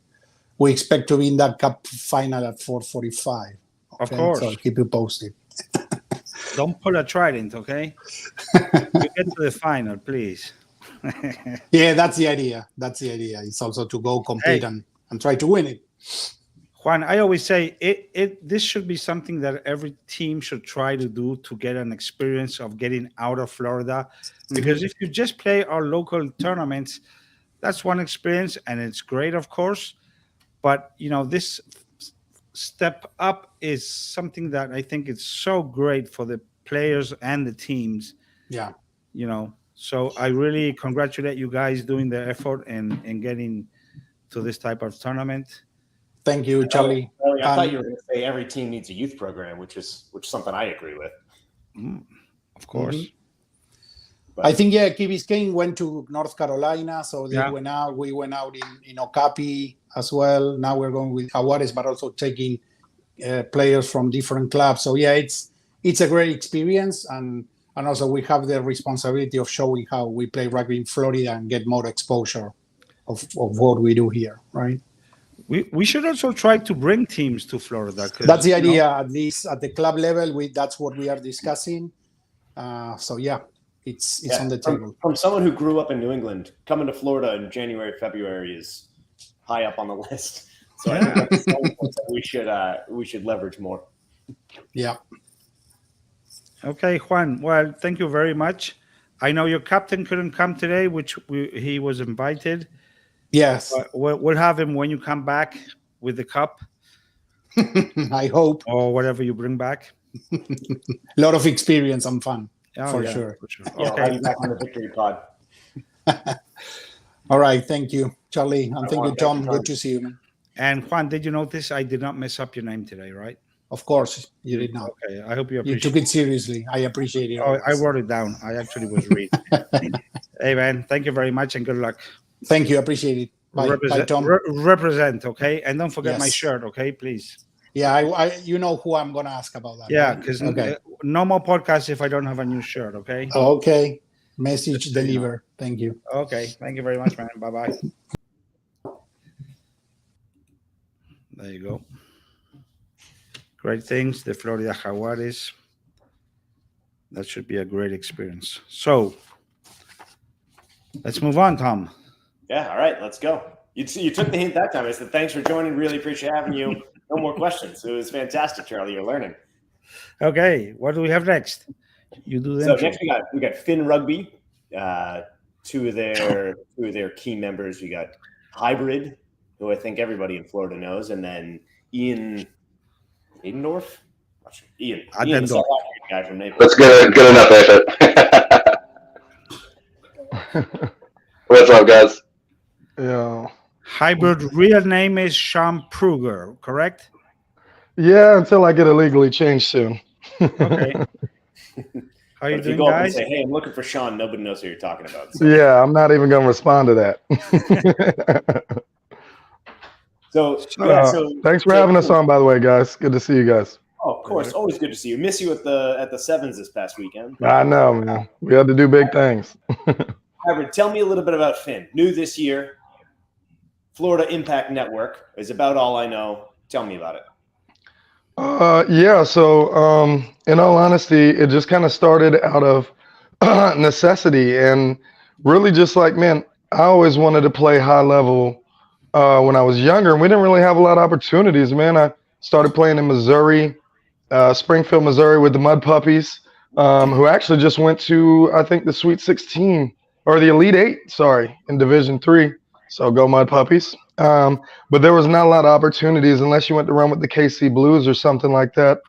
We expect to be in that cup final at 4:45. Okay? Of course. So I'll keep you posted. Don't pull a Trident, okay? You get to the final, please. Yeah, that's the idea. That's the idea. It's also to go compete and try to win it. Juan, I always say this should be something that every team should try to do to get an experience of getting out of Florida. Because if you just play our local tournaments, that's one experience, and it's great, of course. But this step up is something that I think is so great for the players and the teams. Yeah. So I really congratulate you guys doing the effort and getting to this type of tournament. Thank you, Charlie. I thought you were going to say every team needs a youth program, which is something I agree with. Of course. I think Key Biscayne went to North Carolina, so they went out. We went out in Okapi as well. Now we're going with Jaguares, but also taking players from different clubs. So it's a great experience, and also we have the responsibility of showing how we play rugby in Florida and get more exposure of what we do here, right? We should also try to bring teams to Florida. That's the idea, at least at the club level. That's what we are discussing. It's on the table. From someone who grew up in New England, coming to Florida in January, February is high up on the list. So I think that's something that we should leverage more. Yeah. Okay, Juan. Well, thank you very much. I know your captain couldn't come today, which he was invited. Yes. We'll have him when you come back with the cup. I hope. Or whatever you bring back. A lot of experience and fun. For sure. Yeah, okay. I'll be back on the victory pod. All right. Thank you, Charlie. And thank you, Tom. Good to see you, man. And Juan, did you notice I did not mess up your name today, right? Of course, you did not. Okay, I hope you appreciate it. You took it seriously. I appreciate it. Oh, I wrote it down. I actually was reading. Hey, man, thank you very much and good luck. Thank you. Appreciate it. Bye, Tom. Represent, okay? And don't forget my shirt, okay? Please. Yeah, I you know who I'm going to ask about that. Yeah, because no more podcasts if I don't have a new shirt, okay? Okay. Message deliver. Thank you. Okay. Thank you very much, man. Bye-bye. There you go. Great things. The Florida Jaguares. That should be a great experience. So let's move on, Tom. Yeah, all right, let's go. You took the hint that time. I said, thanks for joining. Really appreciate having you. No more questions. It was fantastic, Charlie. You're learning. Okay, what do we have next? You do the So intro. next we got Finn Rugby. Two of their key members. We got Hybrid, who I think everybody in Florida knows, and then Ian Adendorf. Ian, the South African guy from Naples. That's good enough, Effort. What's up, guys? Yeah. Hybrid real name is Sean Pruger, correct? Yeah, until I get it legally changed soon. Okay. How you If doing, you go up and guys? say, "Hey, I'm looking for Sean," nobody knows who you're talking about. So. Yeah, I'm not even going to respond to that. Thanks for having us on, by the way, guys. Good to see you guys. Oh, of course. Always good to see you. Miss you at the Sevens this past weekend. I know, man. We had to do big things. Hybrid, tell me a little bit about Finn. New this year. Florida Impact Network is about all I know. Tell me about it. So in all honesty, it just kind of started out of necessity and really just like, man, I always wanted to play high level when I was younger. We didn't really have a lot of opportunities, man. I started playing in Missouri, Springfield, Missouri with the Mud Puppies, who actually just went to, I think, the Sweet 16 or the Elite 8, in Division 3. So go Mud Puppies. But there was not a lot of opportunities unless you went to run with the KC Blues or something like that.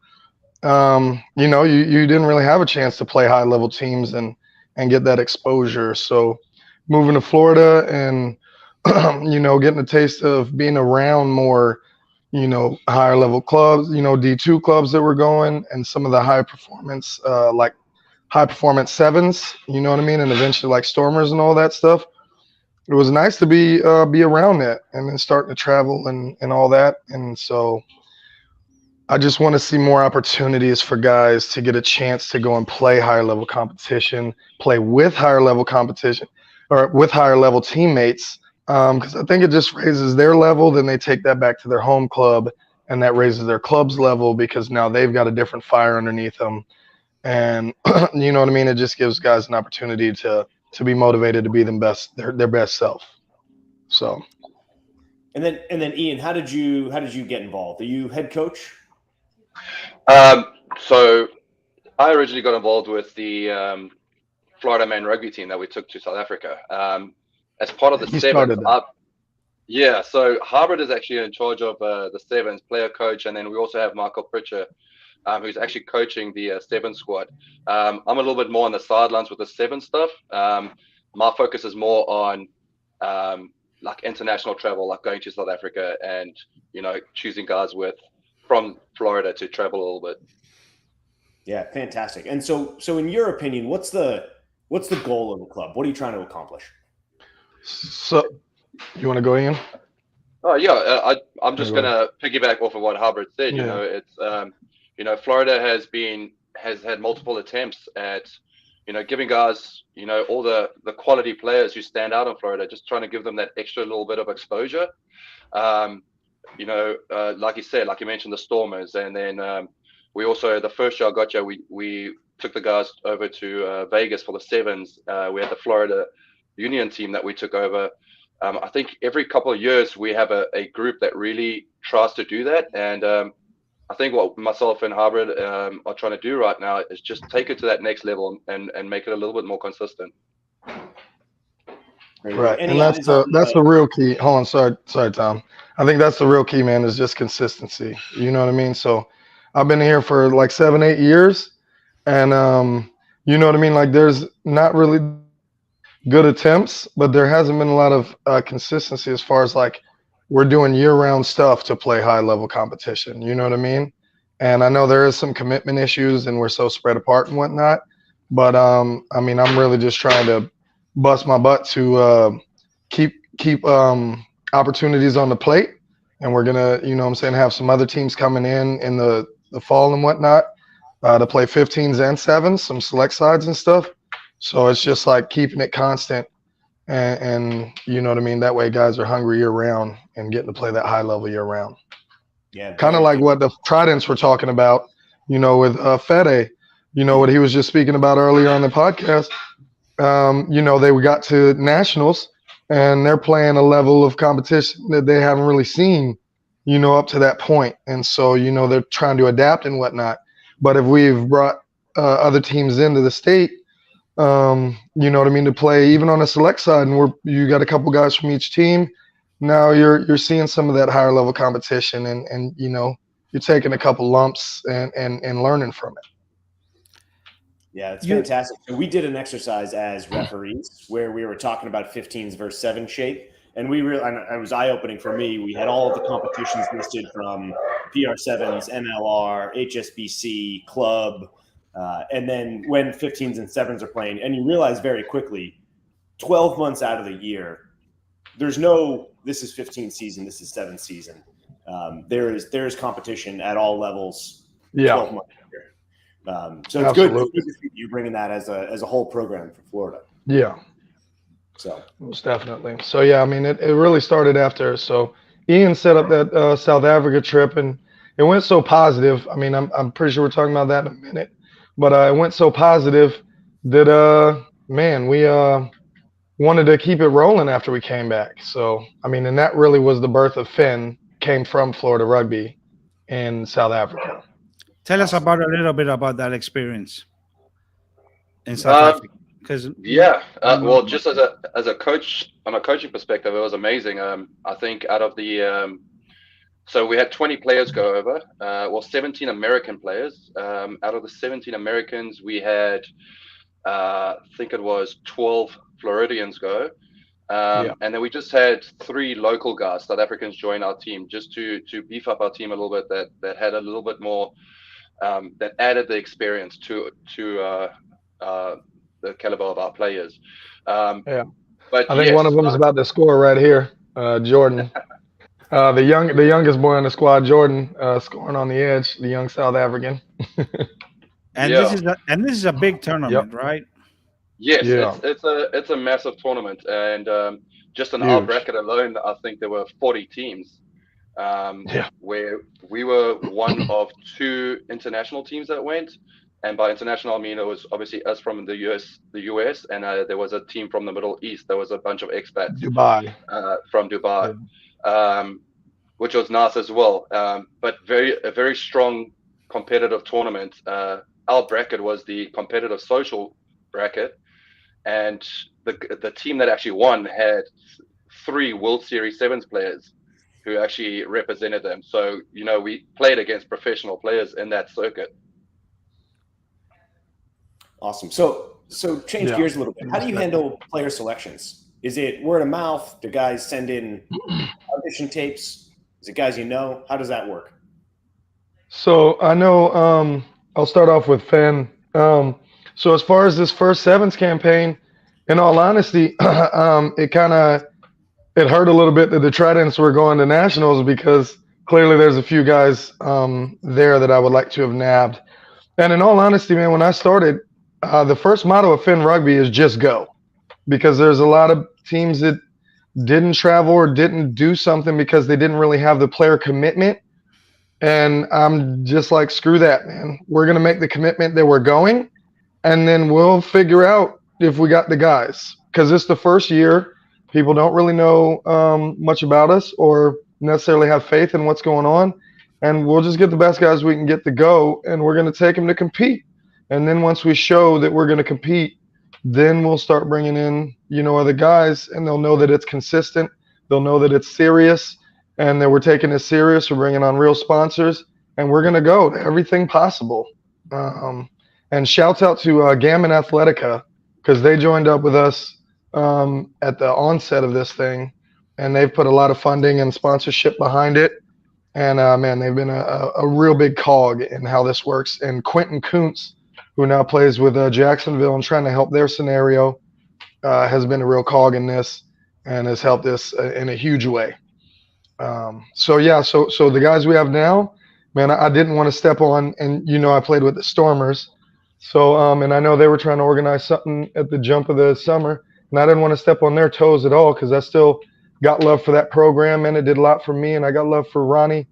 You didn't really have a chance to play high level teams and get that exposure. So moving to Florida and, getting a taste of being around more, higher level clubs, D2 clubs that were going and some of the high performance, like high performance sevens, you know what I mean? And eventually like Stormers and all that stuff. It was nice to be around that and then starting to travel and all that. And so I just want to see more opportunities for guys to get a chance to go and play higher level competition, play with higher level competition or with higher level teammates. Because I think it just raises their level. Then they take that back to their home club and that raises their club's level because now they've got a different fire underneath them. And you know what I mean? It just gives guys an opportunity to to be motivated to be their best self. So. And then Ian, how did you get involved? Are you head coach? So I originally got involved with the Florida men rugby team that we took to South Africa. As part of the sevens. Yeah, so Harvard is actually in charge of the sevens, player coach, and then we also have Michael Pritchard, who's actually coaching the seven squad. I'm a little bit more on the sidelines with the seven stuff. My focus is more on like international travel, like going to South Africa and, choosing guys from Florida to travel a little bit. Yeah, fantastic. And so in your opinion, what's the goal of the club? What are you trying to accomplish? So you want to go in? Oh yeah, I'm just gonna piggyback off of what Hubbard said. Yeah. It's Florida has had multiple attempts at giving guys all the quality players who stand out in Florida, just trying to give them that extra little bit of exposure. Like you said, like you mentioned, the Stormers, and then we also, the first year I got here, we took the guys over to Vegas for the sevens. We had the Florida Union team that we took over. I think every couple of years we have a group that really tries to do that. And I think what myself and Harvard are trying to do right now is just take it to that next level and make it a little bit more consistent. Right. And that's the real key. Hold on. Sorry, Tom. I think that's the real key, man, is just consistency. You know what I mean? So I've been here for like 7-8 years, and you know what I mean? Like, there's not really good attempts, but there hasn't been a lot of consistency as far as like we're doing year-round stuff to play high-level competition. You know what I mean? And I know there is some commitment issues, and we're so spread apart and whatnot. But I'm really just trying to bust my butt to keep opportunities on the plate, and we're gonna, have some other teams coming in the fall and whatnot to play 15s and 7s, some select sides and stuff. So it's just like keeping it constant, and you know what I mean. That way, guys are hungry year round and getting to play that high level year round. Yeah, kind of like what the Tridents were talking about, with Fede. What he was just speaking about earlier on the podcast. They got to nationals, and they're playing a level of competition that they haven't really seen, up to that point. And so, they're trying to adapt and whatnot. But if we've brought other teams into the state, to play even on a select side, and you got a couple guys from each team, now you're seeing some of that higher level competition, and you're taking a couple lumps and learning from it. Yeah, it's fantastic. So we did an exercise as referees where we were talking about 15s versus 7 shape. And it was eye-opening for me. We had all of the competitions listed from PR7s, MLR, HSBC, club, and then when 15s and 7s are playing. And you realize very quickly, 12 months out of the year, there's no, this is 15 season, this is 7 season. There is competition at all levels. Yeah. 12 months. So it's good to see you bringing that as a whole program for Florida. Yeah. So most definitely. So yeah, it really started after. So Ian set up that South Africa trip, and it went so positive. I'm pretty sure we're talking about that in a minute, but it went so positive that we wanted to keep it rolling after we came back. So and that really was the birth of Finn. Came from Florida Rugby in South Africa. Tell us a little bit about that experience in South Africa. Well, just as a coach, on a coaching perspective, it was amazing. I think out of the so we had 20 players go over, 17 American players. Out of the 17 Americans, we had I think it was 12 Floridians go. And then we just had 3 local guys, South Africans, join our team just to beef up our team a little bit, that had a little bit more that added the experience to the caliber of our players. But I think one of them is about to score right here, Jordan. The youngest boy on the squad, Jordan, scoring on the edge, the young South African. And this is a big tournament, right? Yes, it's a massive tournament, and just in our bracket alone, I think there were 40 teams. Where we were one of 2 international teams that went, And by international, I mean it was obviously us from the US, and there was a team from the Middle East. There was a bunch of expats Dubai. from Dubai, which was nice as well. But a very strong competitive tournament. Our bracket was the competitive social bracket, and the team that actually won had 3 World Series Sevens players who actually represented them. So we played against professional players in that circuit. Awesome. So change gears a little bit. How do you handle player selections? Is it word of mouth? Do guys send in audition tapes? Is it guys you know? How does that work? So I know I'll start off with Finn. So as far as this first Sevens campaign, in all honesty, it hurt a little bit that the Tridents were going to nationals, because clearly there's a few guys there that I would like to have nabbed. And in all honesty, man, when I started, the first motto of Finn Rugby is just go, because there's a lot of teams that didn't travel or didn't do something because they didn't really have the player commitment. And I'm just like, screw that, man. We're going to make the commitment that we're going, and then we'll figure out if we got the guys, because it's the first year. People don't really know much about us or necessarily have faith in what's going on. And we'll just get the best guys we can get to go, and we're going to take them to compete. And then once we show that we're going to compete, then we'll start bringing in, other guys, and they'll know that it's consistent. They'll know that it's serious and that we're taking it serious. We're bringing on real sponsors, and we're going to go to everything possible. And shouts out to Gammon Athletica, because they joined up with us at the onset of this thing, and they've put a lot of funding and sponsorship behind it. And man, they've been a real big cog in how this works. And Quentin Kuntz, who now plays with Jacksonville and trying to help their scenario, has been a real cog in this and has helped us in a huge way. So the guys we have now, man, I didn't want to step on, and I played with the Stormers. So and I know they were trying to organize something at the jump of the summer, and I didn't want to step on their toes at all, because I still got love for that program, and it did a lot for me, and I got love for Ronnie.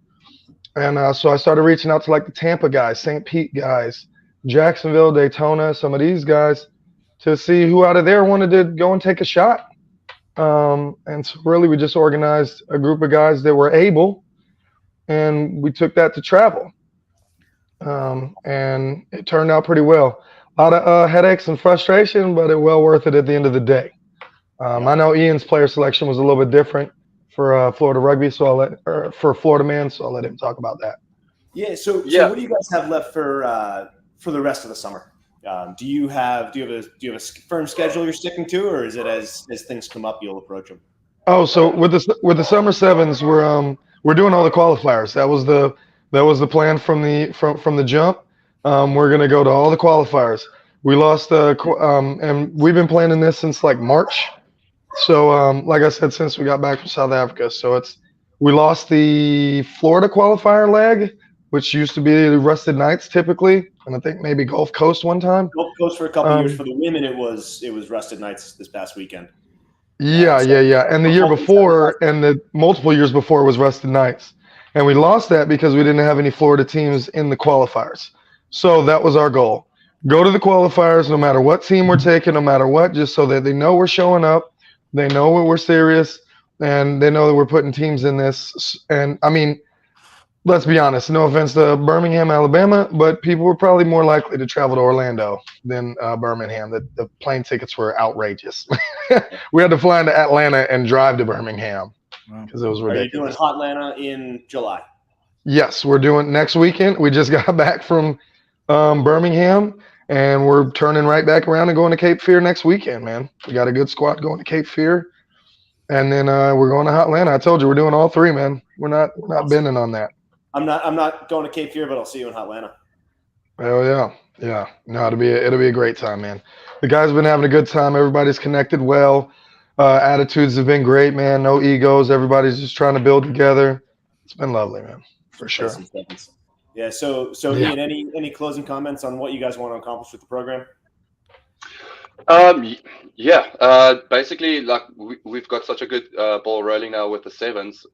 And so I started reaching out to like the Tampa guys, St. Pete guys, Jacksonville, Daytona, some of these guys, to see who out of there wanted to go and take a shot. And so really we just organized a group of guys that were able, and we took that to travel. And it turned out pretty well. A lot of headaches and frustration, but it well worth it at the end of the day. I know Ian's player selection was a little bit different for Florida Rugby, so for Florida Man, so I'll let him talk about that. Yeah. So what do you guys have left for the rest of the summer? Do you have a firm schedule you're sticking to, or is it as things come up you'll approach them? Oh, so with the summer sevens, we're doing all the qualifiers. That was the plan from the jump. We're gonna go to all the qualifiers. We lost and we've been planning this since like March. So like I said, since we got back from South Africa, so we lost the Florida qualifier leg, which used to be Rusted Knights typically, and I think maybe Gulf Coast one time. Gulf Coast for a couple years. For the women, it was Rusted Knights this past weekend. Yeah. And the year before, and the multiple years before, was Rusted Knights, and we lost that because we didn't have any Florida teams in the qualifiers. So that was our goal: go to the qualifiers, no matter what team we're taking, no matter what, just so that they know we're showing up, they know we're serious, and they know that we're putting teams in this. And I mean, let's be honest, no offense to Birmingham, Alabama, but people were probably more likely to travel to Orlando than Birmingham. The plane tickets were outrageous. We had to fly into Atlanta and drive to Birmingham because it was ridiculous. Are you doing Hotlanta in July? Yes, we're doing next weekend. We just got back from Birmingham, and we're turning right back around and going to Cape Fear next weekend, man. We got a good squad going to Cape Fear, and then we're going to Hotlanta. I told you, we're doing all three, man. We're not bending on that. I'm not going to Cape Fear, but I'll see you in Hotlanta. Oh yeah. No, it'll be a great time, man. The guys have been having a good time. Everybody's connected well. Attitudes have been great, man. No egos. Everybody's just trying to build together. It's been lovely, man, for sure. Yeah. So Ian, any closing comments on what you guys want to accomplish with the program? Basically, like we've got such a good ball rolling now with the sevens.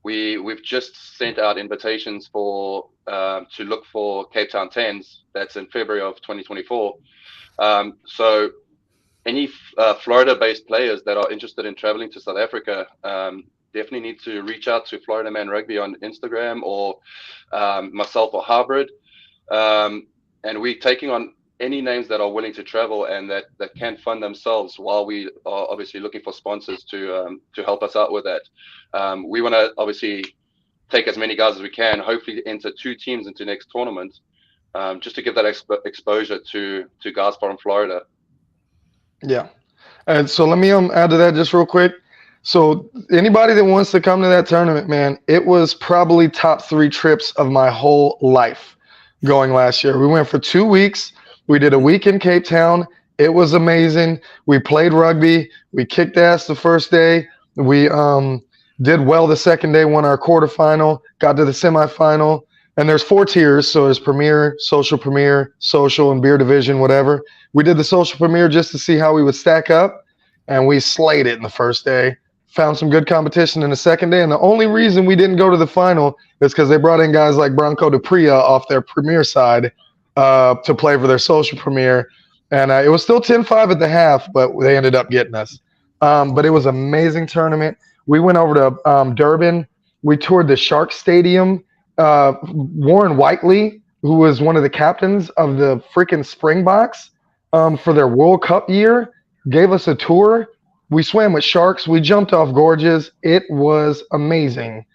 we've just sent out invitations for to look for Cape Town 10s. That's in February of 2024. So any Florida-based players that are interested in traveling to South Africa definitely need to reach out to Florida Man Rugby on Instagram, or myself or Hybrid. And we're taking on any names that are willing to travel and that can fund themselves, while we are obviously looking for sponsors to help us out with that. We want to obviously take as many guys as we can, hopefully enter 2 teams into next tournament, just to give that exposure to guys from Florida. Yeah. And so let me add to that just real quick. So anybody that wants to come to that tournament, man, it was probably top 3 trips of my whole life going last year. We went for 2 weeks. We did a week in Cape Town. It was amazing. We played rugby. We kicked ass the first day. We did well the second day, won our quarterfinal, got to the semifinal. And there's 4 tiers. So there's premier, social, and beer division, whatever. We did the social premier just to see how we would stack up, and we slayed it in the first day. Found some good competition in the second day, and the only reason we didn't go to the final is because they brought in guys like Branco de Pria off their premier side to play for their social premier. And it was still 10-5 at the half, but they ended up getting us. But it was an amazing tournament. We went over to Durban. We toured the Shark Stadium. Warren Whiteley, who was one of the captains of the freaking Springboks for their World Cup year, gave us a tour. We swam with sharks. We jumped off gorges. It was amazing.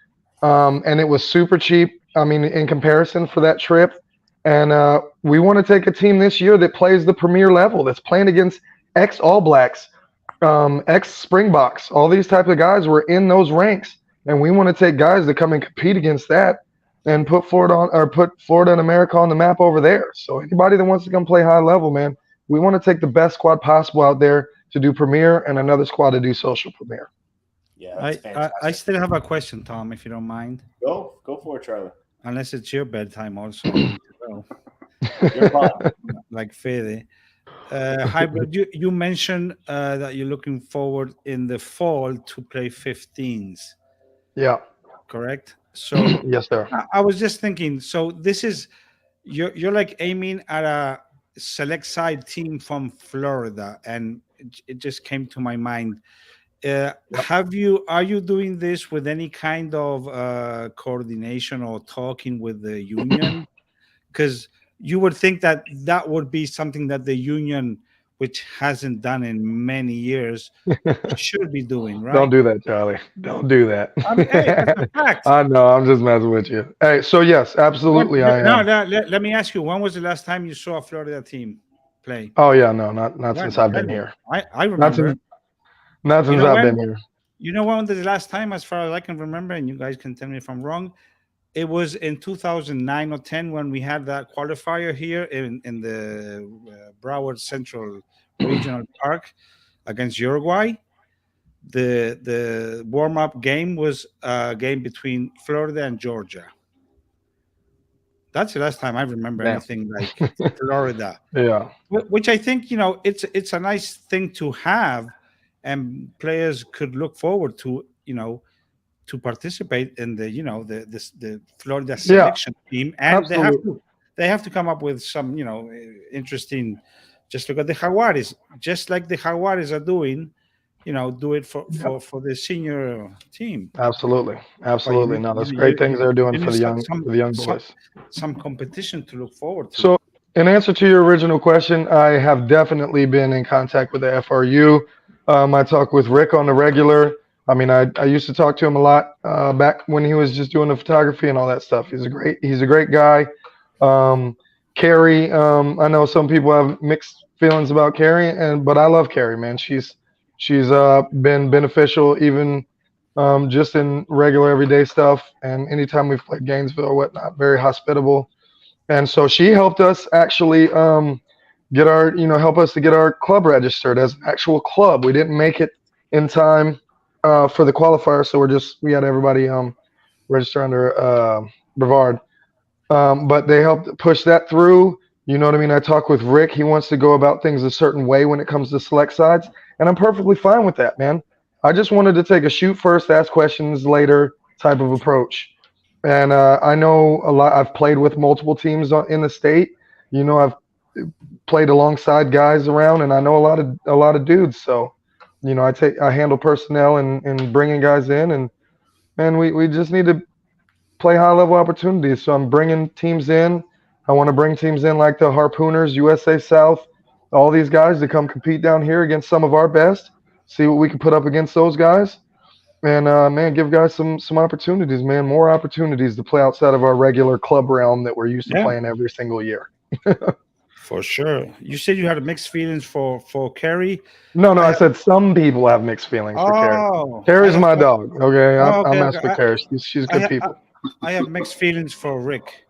And it was super cheap, I mean, in comparison for that trip. And we want to take a team this year that plays the premier level, that's playing against ex-All Blacks, ex-Springboks. All these type of guys were in those ranks. And we want to take guys that come and compete against that and put Florida and America on the map over there. So anybody that wants to come play high level, man, we want to take the best squad possible out there to do premier and another squad to do social premier. Yeah, I still have a question, Tom, if you don't mind. Go for it, Charlie. Unless it's your bedtime also. Like Fede. Hybrid, you mentioned that you're looking forward in the fall to play 15s. Yeah. Correct? So yes, sir. I was just thinking, so this is you're like aiming at a select side team from Florida, and it just came to my mind. Are you doing this with any kind of coordination or talking with the union? Because you would think that would be something that the union, which hasn't done in many years, should be doing, right? Don't do that, Charlie. Don't do that. I mean, hey, that's a fact. I know. I'm just messing with you. Hey, so yes, absolutely, I am. Let me ask you, when was the last time you saw a Florida team play? Oh yeah, no, not since I've been here. I remember. Not since I've been here. You know when the last time, as far as I can remember, and you guys can tell me if I'm wrong, it was in 2009 or 10 when we had that qualifier here in the Broward Central Regional Park against Uruguay. The warm-up game was a game between Florida and Georgia. That's the last time I remember anything like Florida. Yeah. Which I think, it's a nice thing to have, and players could look forward to, to participate in the Florida selection team, and they have to come up with some interesting. Just look at the Jaguares, just like the Jaguares are doing, do it for the senior team. Absolutely. No, that's great things they're doing for the young boys. Some competition to look forward to. So, in answer to your original question, I have definitely been in contact with the FRU. I talk with Rick on the regular. I mean, I used to talk to him a lot back when he was just doing the photography and all that stuff. He's a great guy. Carrie, I know some people have mixed feelings about Carrie, but I love Carrie, man. She's been beneficial even just in regular everyday stuff, and anytime we've played Gainesville or whatnot, very hospitable. And so she helped us actually help us to get our club registered as an actual club. We didn't make it in time for the qualifier, so we had everybody register under Brevard. But they helped push that through. You know what I mean? I talk with Rick. He wants to go about things a certain way when it comes to select sides, and I'm perfectly fine with that, man. I just wanted to take a shoot first, ask questions later type of approach. And I know a lot. I've played with multiple teams in the state. I've played alongside guys around, and I know a lot of dudes. So, I handle personnel and bringing guys in, and we just need to play high level opportunities. So I'm bringing teams in. I want to bring teams in like the Harpooners, USA South, all these guys to come compete down here against some of our best. See what we can put up against those guys. And man, give guys some opportunities, man. More opportunities to play outside of our regular club realm that we're used to playing every single year. For sure. You said you had mixed feelings for Kerry. No, I said some people have mixed feelings for Kerry. Kerry's my dog. Okay, I mess with Kerry. She's good people. I have mixed feelings for Rick.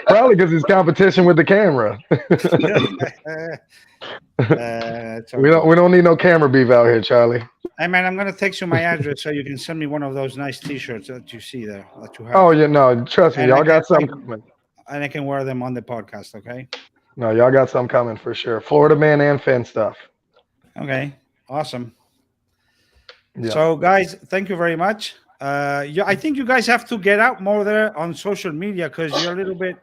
Probably because it's competition with the camera. We don't need no camera beef out here, Charlie. Hey man, I'm gonna text you my address so you can send me one of those nice T-shirts that you see there that you have. Oh yeah, no, trust me, y'all got some coming. And I can wear them on the podcast, okay? No, y'all got some coming for sure. Florida man and fan stuff. Okay, awesome. Yeah. So guys, thank you very much. I think you guys have to get out more there on social media because you're a little bit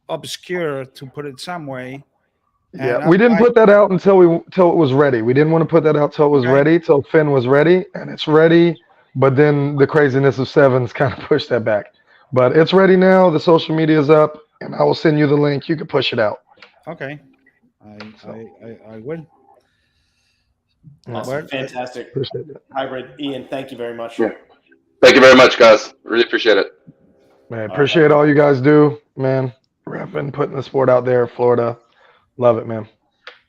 obscure, to put it some way. Yeah, we didn't put that out until it was ready. We didn't want to put that out till it was ready, till Finn was ready, and it's ready. But then the craziness of Sevens kind of pushed that back. But it's ready now. The social media is up, and I will send you the link. You can push it out. Okay, I will. Awesome. Fantastic. Appreciate it. Hybrid. Ian, thank you very much. Yeah. Thank you very much, guys. Really appreciate it. Man, appreciate all you guys do, man. Repping, putting the sport out there, Florida. Love it, man.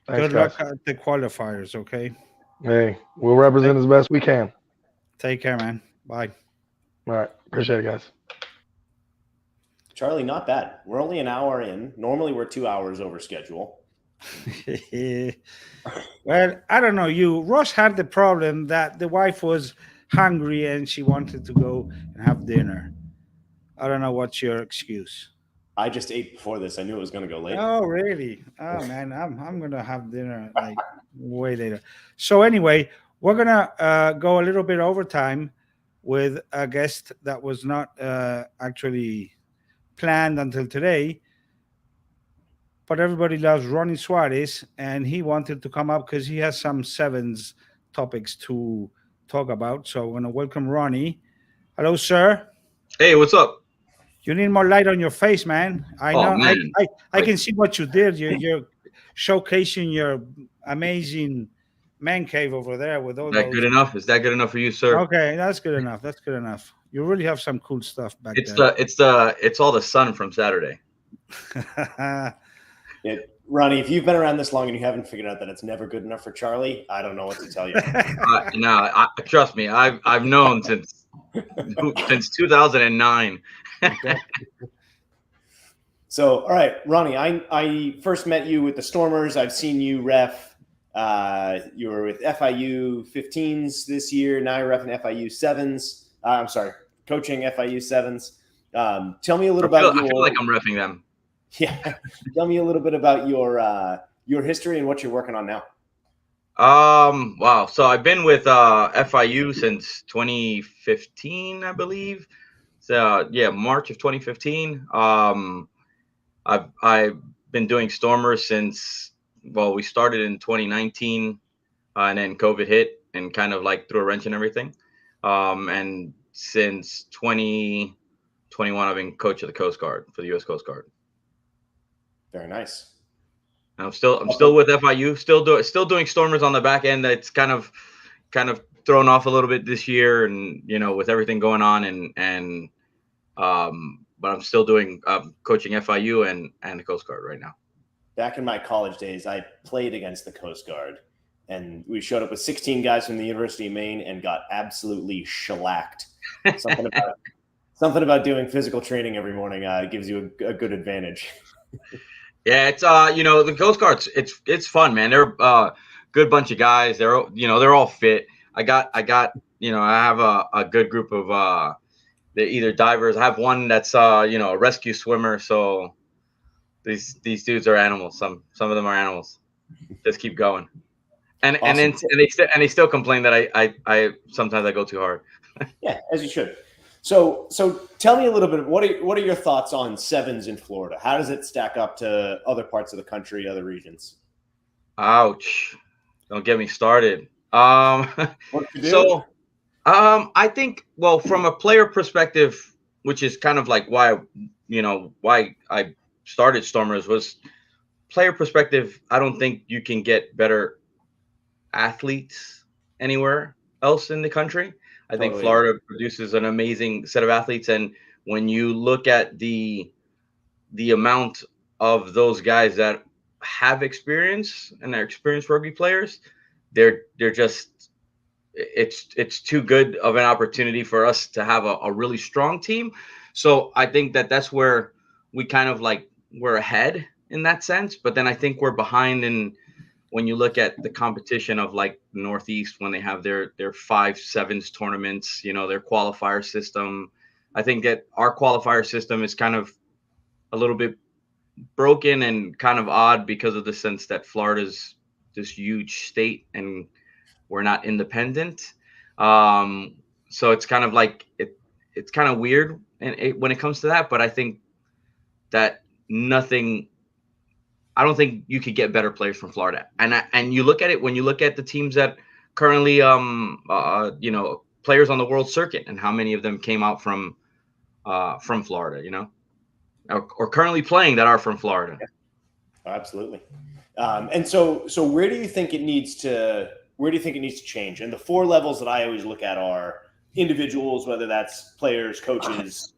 Thanks, Good luck at the qualifiers, okay? Hey, we'll represent as best we can. Take care, man. Bye. All right. Appreciate it, guys. Charlie, not bad. We're only an hour in. Normally, we're 2 hours over schedule. Well, I don't know. Ross had the problem that the wife was hungry and she wanted to go and have dinner. I don't know what's your excuse. I just ate before this. I knew it was going to go late. Oh, really? Oh, man, I'm going to have dinner like way later. So anyway, we're going to go a little bit overtime with a guest that was not actually planned until today. But everybody loves Ronnie Suarez, and he wanted to come up because he has some sevens topics to talk about. So I'm going to welcome Ronnie. Hello, sir. Hey, what's up? You need more light on your face, man. I know. Man. I can see what you did. You're showcasing your amazing man cave over there with all that those. Good enough? Is that good enough for you, sir? Okay, that's good enough. That's good enough. You really have some cool stuff back there. It's all the sun from Saturday. Ronnie, if you've been around this long and you haven't figured out that it's never good enough for Charlie, I don't know what to tell you. Trust me, I've known since 2009. So, all right, Ronnie, I first met you with the Stormers. I've seen you ref. You were with FIU 15s this year. Now you're refing FIU 7s. I'm sorry, coaching FIU 7s. Tell me a little about I feel like I'm refing them. Yeah. Tell me a little bit about your history and what you're working on now. Wow. So I've been with FIU since 2015, I believe. So yeah, March of 2015. I've been doing Stormers since, well, we started in 2019, and then COVID hit and kind of like threw a wrench in everything. And since 2021, I've been coach of the Coast Guard for the U.S. Coast Guard. Very nice. I'm still with FIU, still doing Stormers on the back end. That's kind of thrown off a little bit this year, and with everything going on, but I'm still doing coaching FIU and the Coast Guard right now. Back in my college days, I played against the Coast Guard, and we showed up with 16 guys from the University of Maine and got absolutely shellacked. Something about doing physical training every morning gives you a good advantage. Yeah, it's the Coast Guards. It's fun, man. They're a good bunch of guys. They're all fit. I have a good group of they're either divers. I have one that's a rescue swimmer. So these dudes are animals. Some of them are animals. Just keep going. And Awesome. and they still complain that I sometimes I go too hard. Yeah, as you should. So tell me a little bit of what are your thoughts on sevens in Florida? How does it stack up to other parts of the country, other regions? Ouch! Don't get me started. What to do? So I think, well, from a player perspective, which is kind of like why I started Stormers, was player perspective. I don't think you can get better athletes anywhere else in the country. I think Totally. Florida produces an amazing set of athletes, and when you look at the amount of those guys that have experience and are experienced rugby players, they're just it's too good of an opportunity for us to have a really strong team. So I think that's where we kind of like we're ahead in that sense, but then I think we're behind in when you look at the competition of like Northeast when they have their 5-7s tournaments, their qualifier system. I think that our qualifier system is kind of a little bit broken and kind of odd because of the sense that Florida's this huge state and we're not independent. So it's kind of like it's kind of weird when it comes to that. But I think that I don't think you could get better players from Florida. And you look at it when you look at the teams that currently, players on the world circuit and how many of them came out from Florida, or currently playing that are from Florida. Absolutely. And so where do you think it needs to change? And the 4 levels that I always look at are individuals, whether that's players, coaches,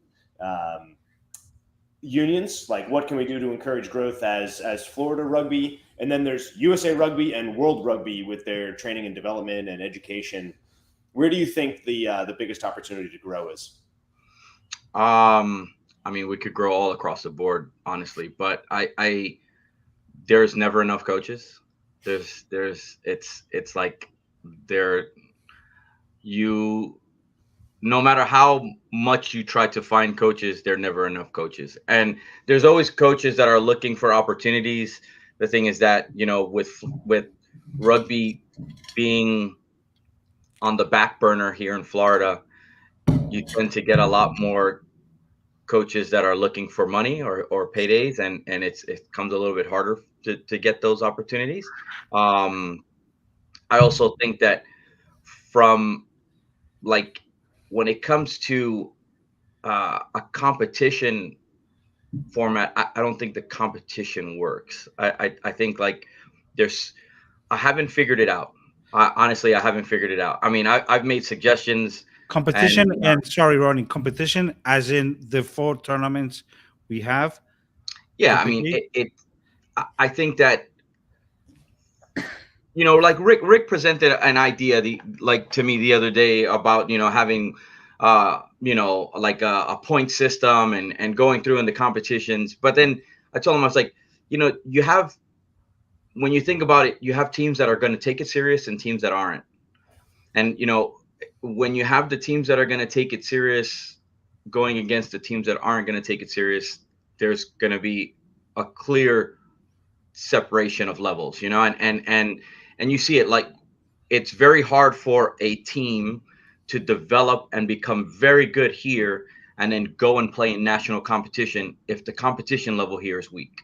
unions, like what can we do to encourage growth as Florida Rugby, and then there's USA Rugby and World Rugby with their training and development and education. Where do you think the biggest opportunity to grow is? I mean, we could grow all across the board, honestly, but there's never enough coaches. It's like no matter how much you try to find coaches, there are never enough coaches. And there's always coaches that are looking for opportunities. The thing is that, with rugby being on the back burner here in Florida, you tend to get a lot more coaches that are looking for money or paydays. And it comes a little bit harder to get those opportunities. I also think that from like, when it comes to a competition format, I don't think the competition works. I think like I haven't figured it out. Honestly, I haven't figured it out. I mean, I've made suggestions. Competition sorry, Ronnie, competition as in the 4 tournaments we have. Yeah, I mean, I think that like Rick presented an idea to me the other day about having like a point system and going through in the competitions. But then I told him, I was like, you have, when you think about it, you have teams that are going to take it serious and teams that aren't. And when you have the teams that are going to take it serious going against the teams that aren't going to take it serious, there's going to be a clear separation of levels, and you see it, like, it's very hard for a team to develop and become very good here and then go and play in national competition if the competition level here is weak.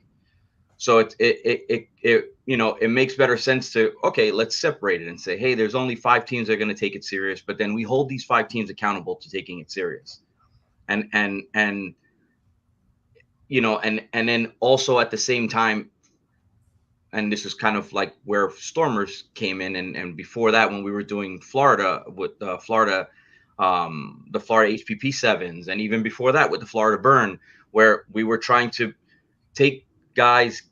So it makes better sense to, okay, let's separate it and say, hey, there's only 5 teams that are going to take it serious, but then we hold these 5 teams accountable to taking it serious. And then also at the same time, and this is kind of like where Stormers came in, and before that, when we were doing Florida with the Florida HPP sevens, and even before that with the Florida Burn, where we were trying to take guys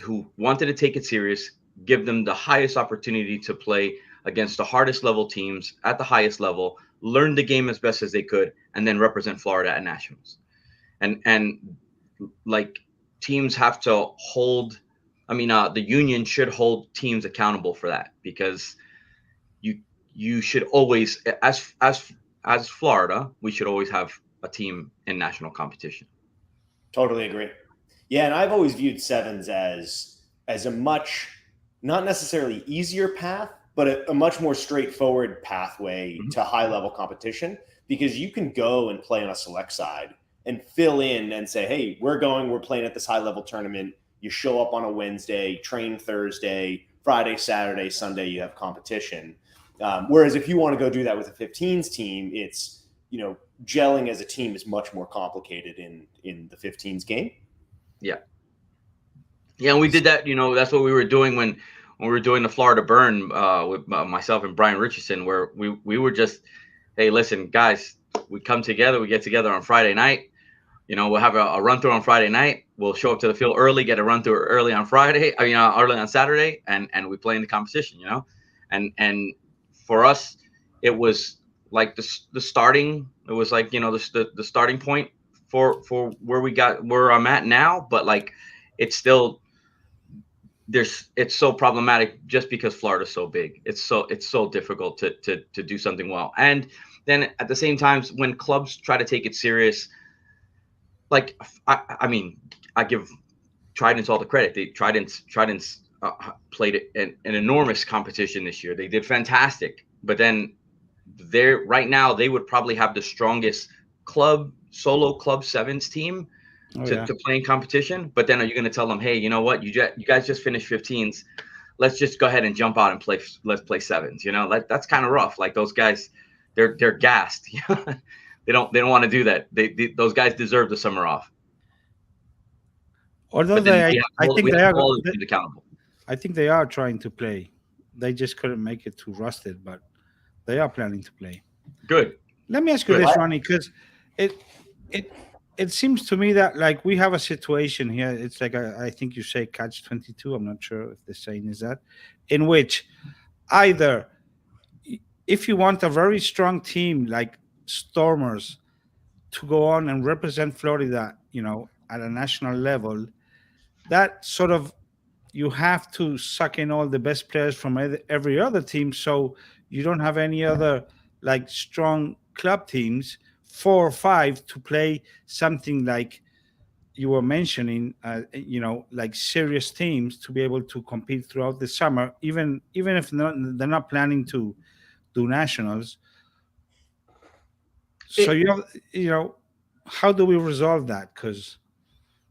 who wanted to take it serious, give them the highest opportunity to play against the hardest level teams at the highest level, learn the game as best as they could, and then represent Florida at nationals. And like, teams have to hold. I mean, the union should hold teams accountable for that, because you should always, as Florida, we should always have a team in national competition. Totally agree. Yeah, and I've always viewed sevens as a much not necessarily easier path, but a much more straightforward pathway to high-level competition, because you can go and play on a select side and fill in and say, hey, we're playing at this high-level tournament. You show up on a Wednesday, train Thursday, Friday, Saturday, Sunday, you have competition. Whereas if you want to go do that with a 15s team, it's, gelling as a team is much more complicated in the 15s game. Yeah. Yeah, and we did that, that's what we were doing when we were doing the Florida Burn with myself and Brian Richardson, where we were just, hey, listen, guys, we come together, we get together on Friday night. We'll have a run through on Friday night. We'll show up to the field early, get a run through early on Friday, early on Saturday, and we play in the competition, and for us, it was like the starting, it was like, the starting point for where I'm at now, but like, it's still, it's so problematic just because Florida's so big. It's so difficult to do something well. And then at the same time, when clubs try to take it serious, like, I mean, I give Tridents all the credit. Tridents played an enormous competition this year. They did fantastic. But then right now they would probably have the strongest solo club sevens team to play in competition. But then are you going to tell them, hey, you know what? You guys just finished 15s. Let's just go ahead and jump out and let's play sevens. That's kind of rough. Like, those guys, they're gassed. They don't want to do that. Those guys deserve the summer off. Although I think they are trying to play. They just couldn't make it to rusted, but they are planning to play. Good. Let me ask you this, Ronnie, because it seems to me that, like, we have a situation here. It's like I think you say catch-22. I'm not sure if the saying is that, in which either if you want a very strong team like Stormers to go on and represent Florida, at a national level, that sort of, you have to suck in all the best players from every other team, so you don't have any other, like, strong club teams, 4 or 5, to play something like you were mentioning, like serious teams to be able to compete throughout the summer, even if they're not planning to do nationals. So how do we resolve that?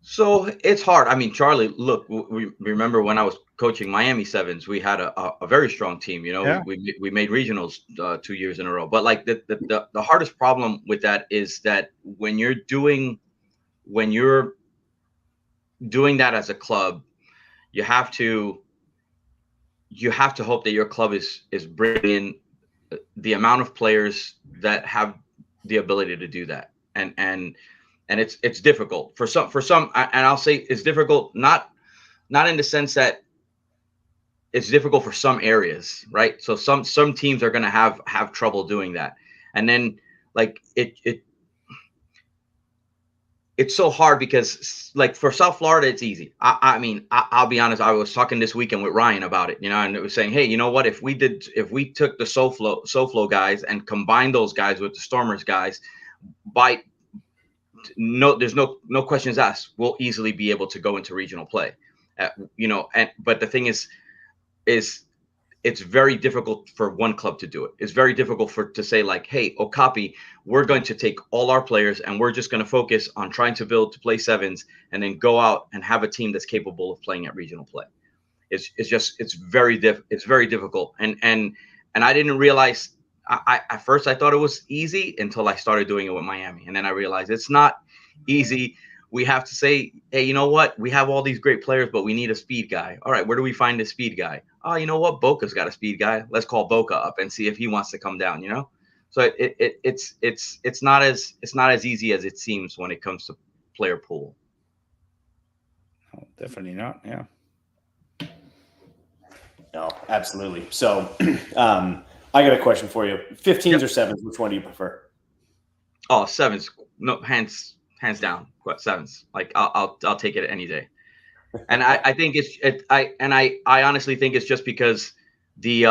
So it's hard. I mean, Charlie, look, we remember when I was coaching Miami Sevens, we had a very strong team. We made regionals 2 years in a row. But like the hardest problem with that is that when you're doing that as a club, you have to hope that your club is bringing in the amount of players that have the ability to do that. And it's difficult for some, and I'll say it's difficult, not in the sense that it's difficult for some areas, right? So some teams are going to have trouble doing that. And then, like, it's so hard because, like, for South Florida, it's easy. I mean, I'll be honest. I was talking this weekend with Ryan about it, and it was saying, hey, you know what? If we took the SoFlo guys and combined those guys with the Stormers guys, there's no questions asked, we'll easily be able to go into regional play. But the thing is it's very difficult for one club to do it. It's very difficult to say, like, hey, Okapi, we're going to take all our players and we're just going to focus on trying to play sevens and then go out and have a team that's capable of playing at regional play. It's very difficult. And I didn't realize, at first I thought it was easy until I started doing it with Miami. And then I realized it's not easy. We have to say, hey, you know what? We have all these great players, but we need a speed guy. All right, where do we find a speed guy? Oh, you know what? Boca's got a speed guy. Let's call Boca up and see if he wants to come down, So it's not as easy as it seems when it comes to player pool. Oh, definitely not. Yeah. No, absolutely. So I got a question for you. 15s or sevens, which one do you prefer? Oh, sevens. No, hands down. Sevens. Like, I'll take it any day. And I think I honestly think it's just because the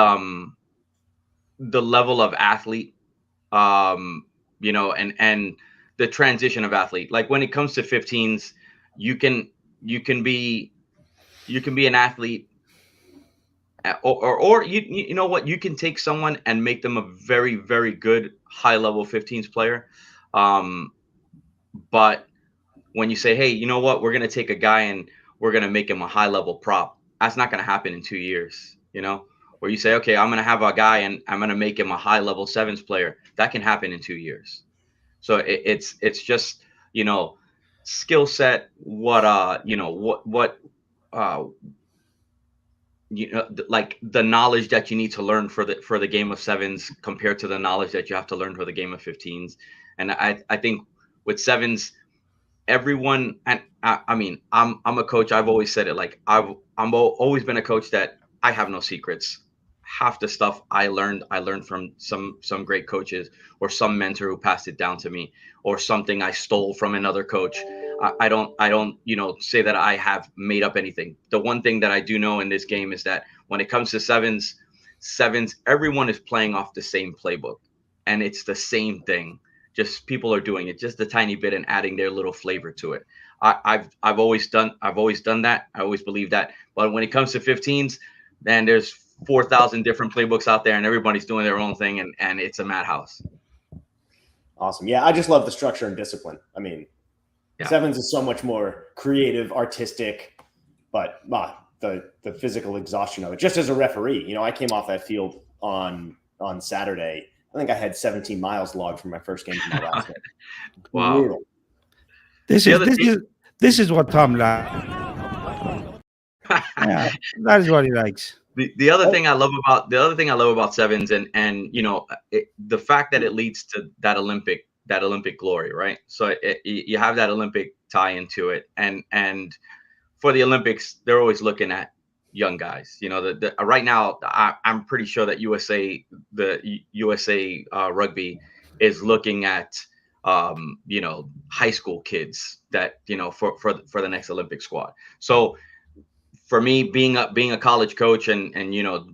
level of athlete, and the transition of athlete. Like, when it comes to 15s, you can be an athlete or you know what, you can take someone and make them a very, very good high level 15s player. But when you say, hey, you know what, we're going to take a guy and we're going to make him a high level prop, that's not going to happen in 2 years, you know. Or you say, okay, I'm going to have a guy and I'm going to make him a high level 7s player. That can happen in 2 years. So it's just, you know, skill set, what you know, you know, like the knowledge that you need to learn for the game of 7s compared to the knowledge that you have to learn for the game of 15s. And I think with 7s, everyone, and I mean, I'm a coach. I've always said it, like I'm always been a coach that I have no secrets. Half the stuff I learned from some great coaches, or some mentor who passed it down to me, or something I stole from another coach. I don't, you know, say that I have made up anything. The one thing that I do know in this game is that when it comes to 7s, everyone is playing off the same playbook, and it's the same thing. Just people are doing it just a tiny bit and adding their little flavor to it. I've always done that. I always believe that. But when it comes to 15s, man, there's 4,000 different playbooks out there, and everybody's doing their own thing, and it's a madhouse. Awesome. Yeah, I just love the structure and discipline. I mean, yeah. 7s is so much more creative, artistic, but the physical exhaustion of it. Just as a referee, you know, I came off that field on Saturday. I think I had 17 miles logged from my first game to my last game. Wow. Brutal. This is what Tom likes. Yeah, that is what he likes. The other thing I love about 7s, and you know, the fact that it leads to that Olympic glory, right? So you have that Olympic tie into it, and for the Olympics, they're always looking at young guys. You know, right now, I'm pretty sure that the USA Rugby is looking at you know, high school kids that, you know, for the next Olympic squad. So for me, being a college coach, and you know,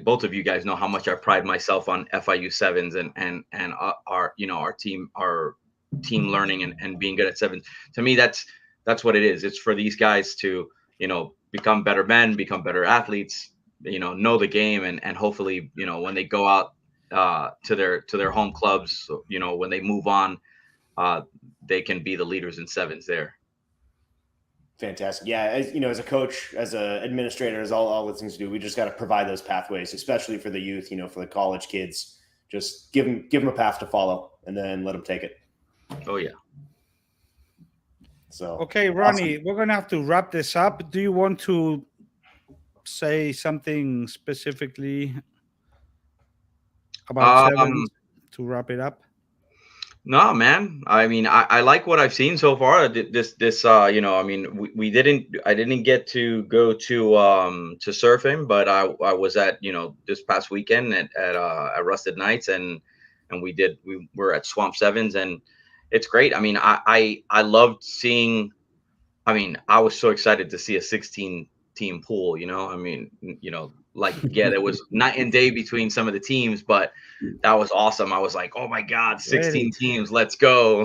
both of you guys know how much I pride myself on FIU 7s and our, you know, our team learning and being good at 7s. To me, that's what it is. It's for these guys to, you know, become better men, become better athletes, you know the game, and hopefully, you know, when they go out to their home clubs, you know, when they move on, they can be the leaders in 7s there. Fantastic. Yeah, as you know, as a coach, as an administrator, as all the things to do, we just got to provide those pathways, especially for the youth. You know, for the college kids, just give them a path to follow, and then let them take it. Oh yeah. So okay, Ronnie, we're gonna have to wrap this up. Do you want to say something specifically about 7s to wrap it up? No, man. I mean, I like what I've seen so far. This you know, I mean, I didn't get to go to surfing, but I was at, you know, this past weekend at Rusted Nights, and we were at Swamp Sevens, and it's great. I mean, I loved seeing. I mean, I was so excited to see a 16-team pool. You know, I mean, you know, like, yeah, there was night and day between some of the teams, but that was awesome. I was like, oh my God, 16 teams, let's go.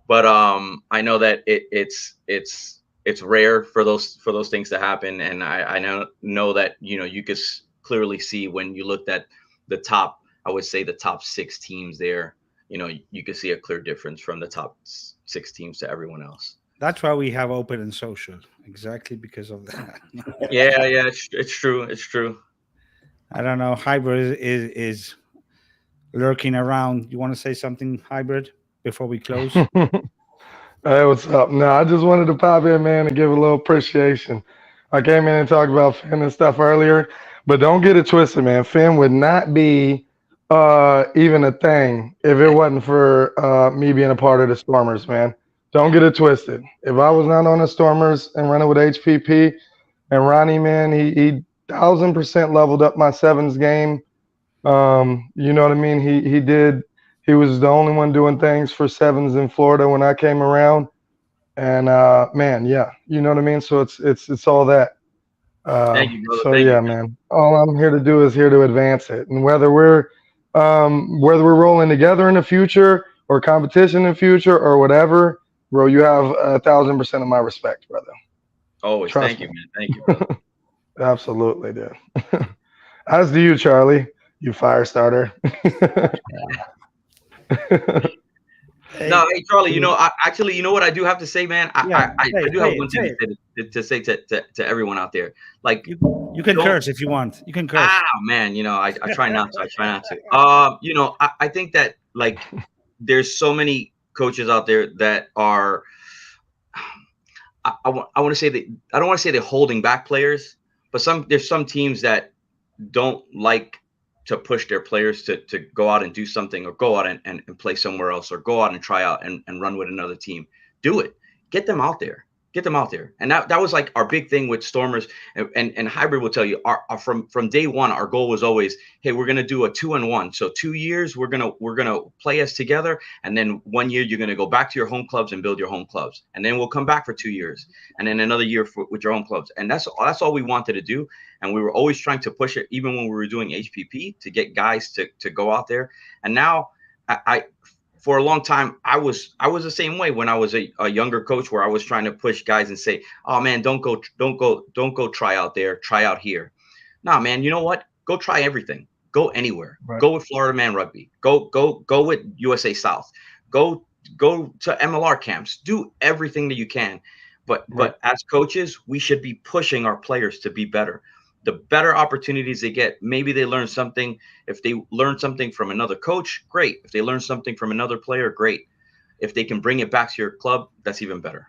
But I know that it's rare for those things to happen, and I know that, you know, you could clearly see when you looked at the top, I would say the top 6 teams there, you know, you could see a clear difference from the top 6 teams to everyone else. That's why we have open and social, exactly because of that. yeah, it's true. It's true. I don't know. Hybrid is lurking around. You want to say something, Hybrid, before we close? Hey, what's up? No, I just wanted to pop in, man, and give a little appreciation. I came in and talked about Finn and stuff earlier, but don't get it twisted, man. Finn would not be even a thing if it wasn't for me being a part of the Stormers, man. Don't get it twisted. If I was not on the Stormers and running with HPP and Ronnie, man, he 1,000% leveled up my 7s game. You know what I mean? He did. He was the only one doing things for 7s in Florida when I came around. And man, yeah, you know what I mean? So it's all that. Thank you, brother. So yeah, man. All I'm here to do is here to advance it. And whether we're rolling together in the future or competition in the future or whatever, bro, you have 1,000% of my respect, brother. Always. Thank you, man. Thank you, brother. Absolutely, dude. As do you, Charlie. You fire starter. No, hey Charlie, actually, you know what I do have to say, man. I do have one thing to say to everyone out there. Like you can curse if you want. You can curse. Man, I try not to. I try not to. I think that like there's so many coaches out there that are. I want to say that I don't want to say they're holding back players, but there's some teams that don't like to push their players to go out and do something, or go out and play somewhere else, or go out and try out and run with another team. Do it. Get them out there. And that was like our big thing with Stormers, and Hybrid will tell you from day one, our goal was always, hey, we're going to do a 2-1. So 2 years, we're going to play us together. And then 1 year, you're going to go back to your home clubs and build your home clubs. And then we'll come back for 2 years, and then another year with your home clubs. And that's all we wanted to do. And we were always trying to push it, even when we were doing HPP, to get guys to go out there. And now I for a long time, I was the same way when I was a younger coach, where I was trying to push guys and say, oh man, don't go try out there, try out here. Nah, man, you know what? Go try everything. Go anywhere. Right. Go with Florida Man Rugby. Go with USA South. Go to MLR camps. Do everything that you can. But as coaches, we should be pushing our players to be better. The better opportunities they get, maybe they learn something. If they learn something from another coach, great. If they learn something from another player, great. If they can bring it back to your club, that's even better.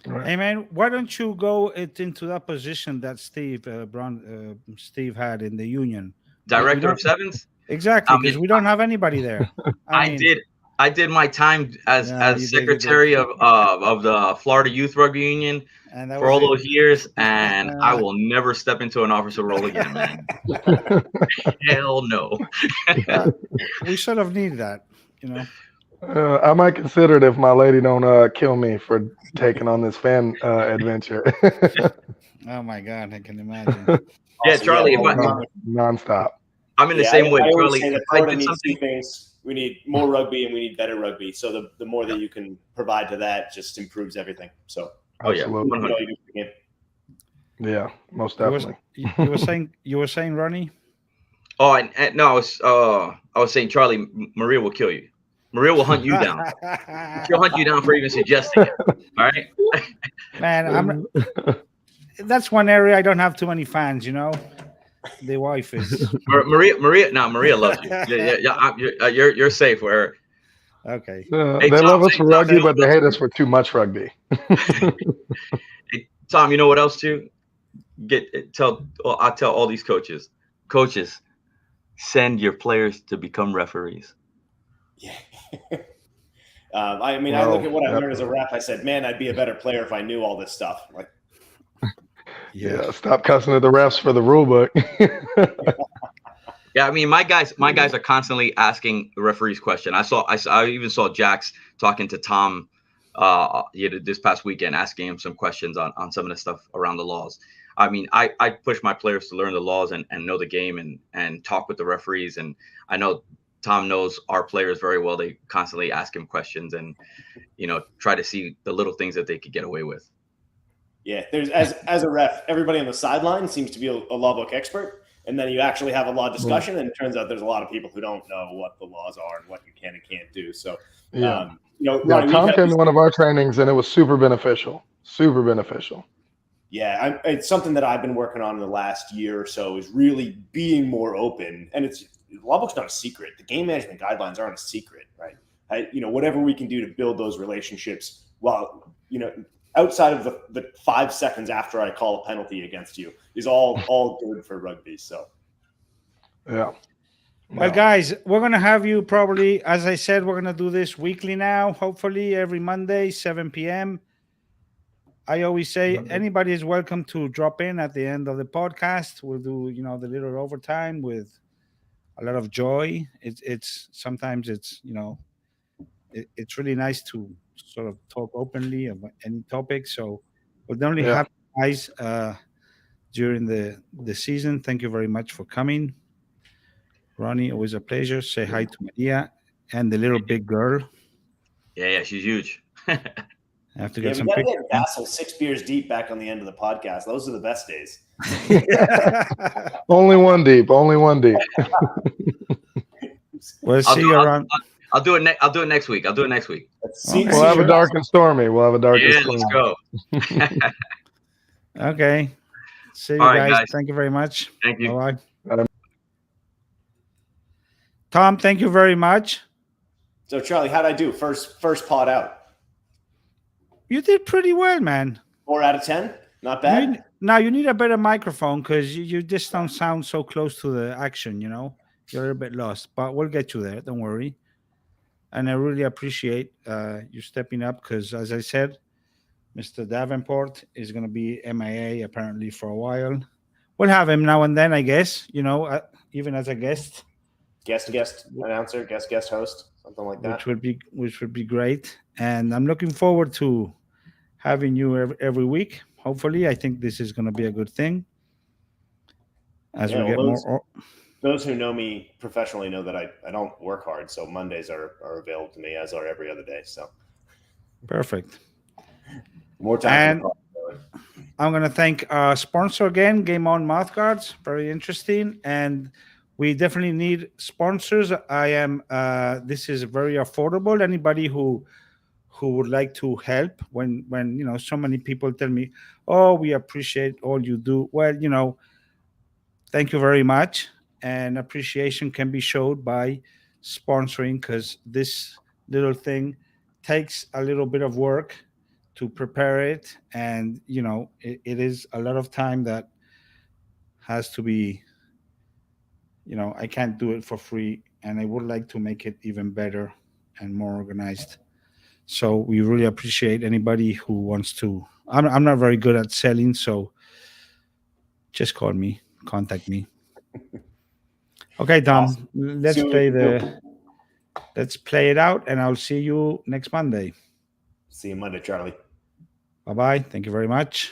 Right. Hey man, why don't you go into that position that Steve had in the union? Director of sevens? Exactly, because we don't have anybody there. I did my time as secretary of the Florida Youth Rugby Union for all those years, and I will never step into an officer role again, man. Hell no. We sort of need that, I might consider it if my lady don't kill me for taking on this fan adventure. Oh my God, I can imagine. Yeah, Charlie, nonstop. I'm in the same way, Charlie. Say that Florida needs two things. We need more rugby and we need better rugby. So the more that you can provide to that just improves everything. So yeah, most definitely. You were saying, Ronnie? Oh, no, I was saying, Charlie, Maria will kill you. Maria will hunt you down. She'll hunt you down for even suggesting it. All right, man. That's one area I don't have too many fans. The wife is Maria. No, Maria loves you. Yeah. You're safe with her. Okay. They love us for rugby, but they hate us for too much rugby. Hey, Tom, you know what else too? I'll tell all these coaches, send your players to become referees. Yeah. I look at what I learned as a ref. I said, man, I'd be a better player if I knew all this stuff. Like, yeah, stop cussing at the refs for the rule book. Yeah, I mean, my guys are constantly asking the referees questions. I even saw Jax talking to Tom this past weekend, asking him some questions on some of the stuff around the laws. I mean, I push my players to learn the laws and know the game and talk with the referees. And I know Tom knows our players very well. They constantly ask him questions and, try to see the little things that they could get away with. Yeah, there's as a ref, everybody on the sideline seems to be a law book expert, and then you actually have a law discussion, and it turns out there's a lot of people who don't know what the laws are and what you can and can't do. So, Ronnie, Tom came to one of our trainings, and it was super beneficial. Super beneficial. Yeah, it's something that I've been working on in the last year or so, is really being more open. And the law book's not a secret. The game management guidelines aren't a secret, right? Whatever we can do to build those relationships while, outside of the 5 seconds after I call a penalty against you is all good for rugby. So, yeah. Well, guys, we're going to have you probably, as I said, we're going to do this weekly now, hopefully every Monday, 7 p.m. I always say anybody is welcome to drop in at the end of the podcast. We'll do, the little overtime with a lot of joy. It's sometimes it's really nice to sort of talk openly about any topic. So we'll only have guys during the season. Thank you very much for coming. Ronnie, always a pleasure. Say hi to Maria and the little big girl. Yeah, she's huge. I have to Yeah, get we some got to pictures. get Vassal 6 beers deep back on the end of the podcast. Those are the best days. Only one deep. Only one deep. We'll see you around. I'll do it. I'll do it next week. I'll do it next week. We'll have a dark and stormy. We'll have a dark and stormy. Let's go. Okay. See you All right, guys. Thank you very much. Thank you. Bye-bye. Tom, thank you very much. So, Charlie, how'd I do? First pod out. You did pretty well, man. 4 out of 10? Not bad? Now, you need a better microphone because you just don't sound so close to the action, you know? You're a little bit lost, but we'll get you there. Don't worry. And I really appreciate you stepping up because, as I said, Mr. Davenport is going to be MIA apparently for a while. We'll have him now and then, I guess, you know, even as a guest. Guest announcer, guest host, something like that. Which would be great. And I'm looking forward to having you every week. Hopefully, I think this is going to be a good thing. As we get more. Those who know me professionally know that I don't work hard, so Mondays are available to me, as are every other day. So perfect. More time. And I'm going to thank our sponsor again, Game On Mouthguards. Very interesting. And we definitely need sponsors. This is very affordable. Anybody who would like to help when you know, so many people tell me, oh, we appreciate all you do. Well, you know, thank you very much. And appreciation can be showed by sponsoring, because this little thing takes a little bit of work to prepare it. And, you know, it is a lot of time that has to be, you know, I can't do it for free. And I would like to make it even better and more organized. So we really appreciate anybody who wants to. I'm not very good at selling, so just call me, contact me. Okay, Tom, awesome. Let's play it out, and I'll see you next Monday. See you Monday, Charlie. Bye-bye. Thank you very much.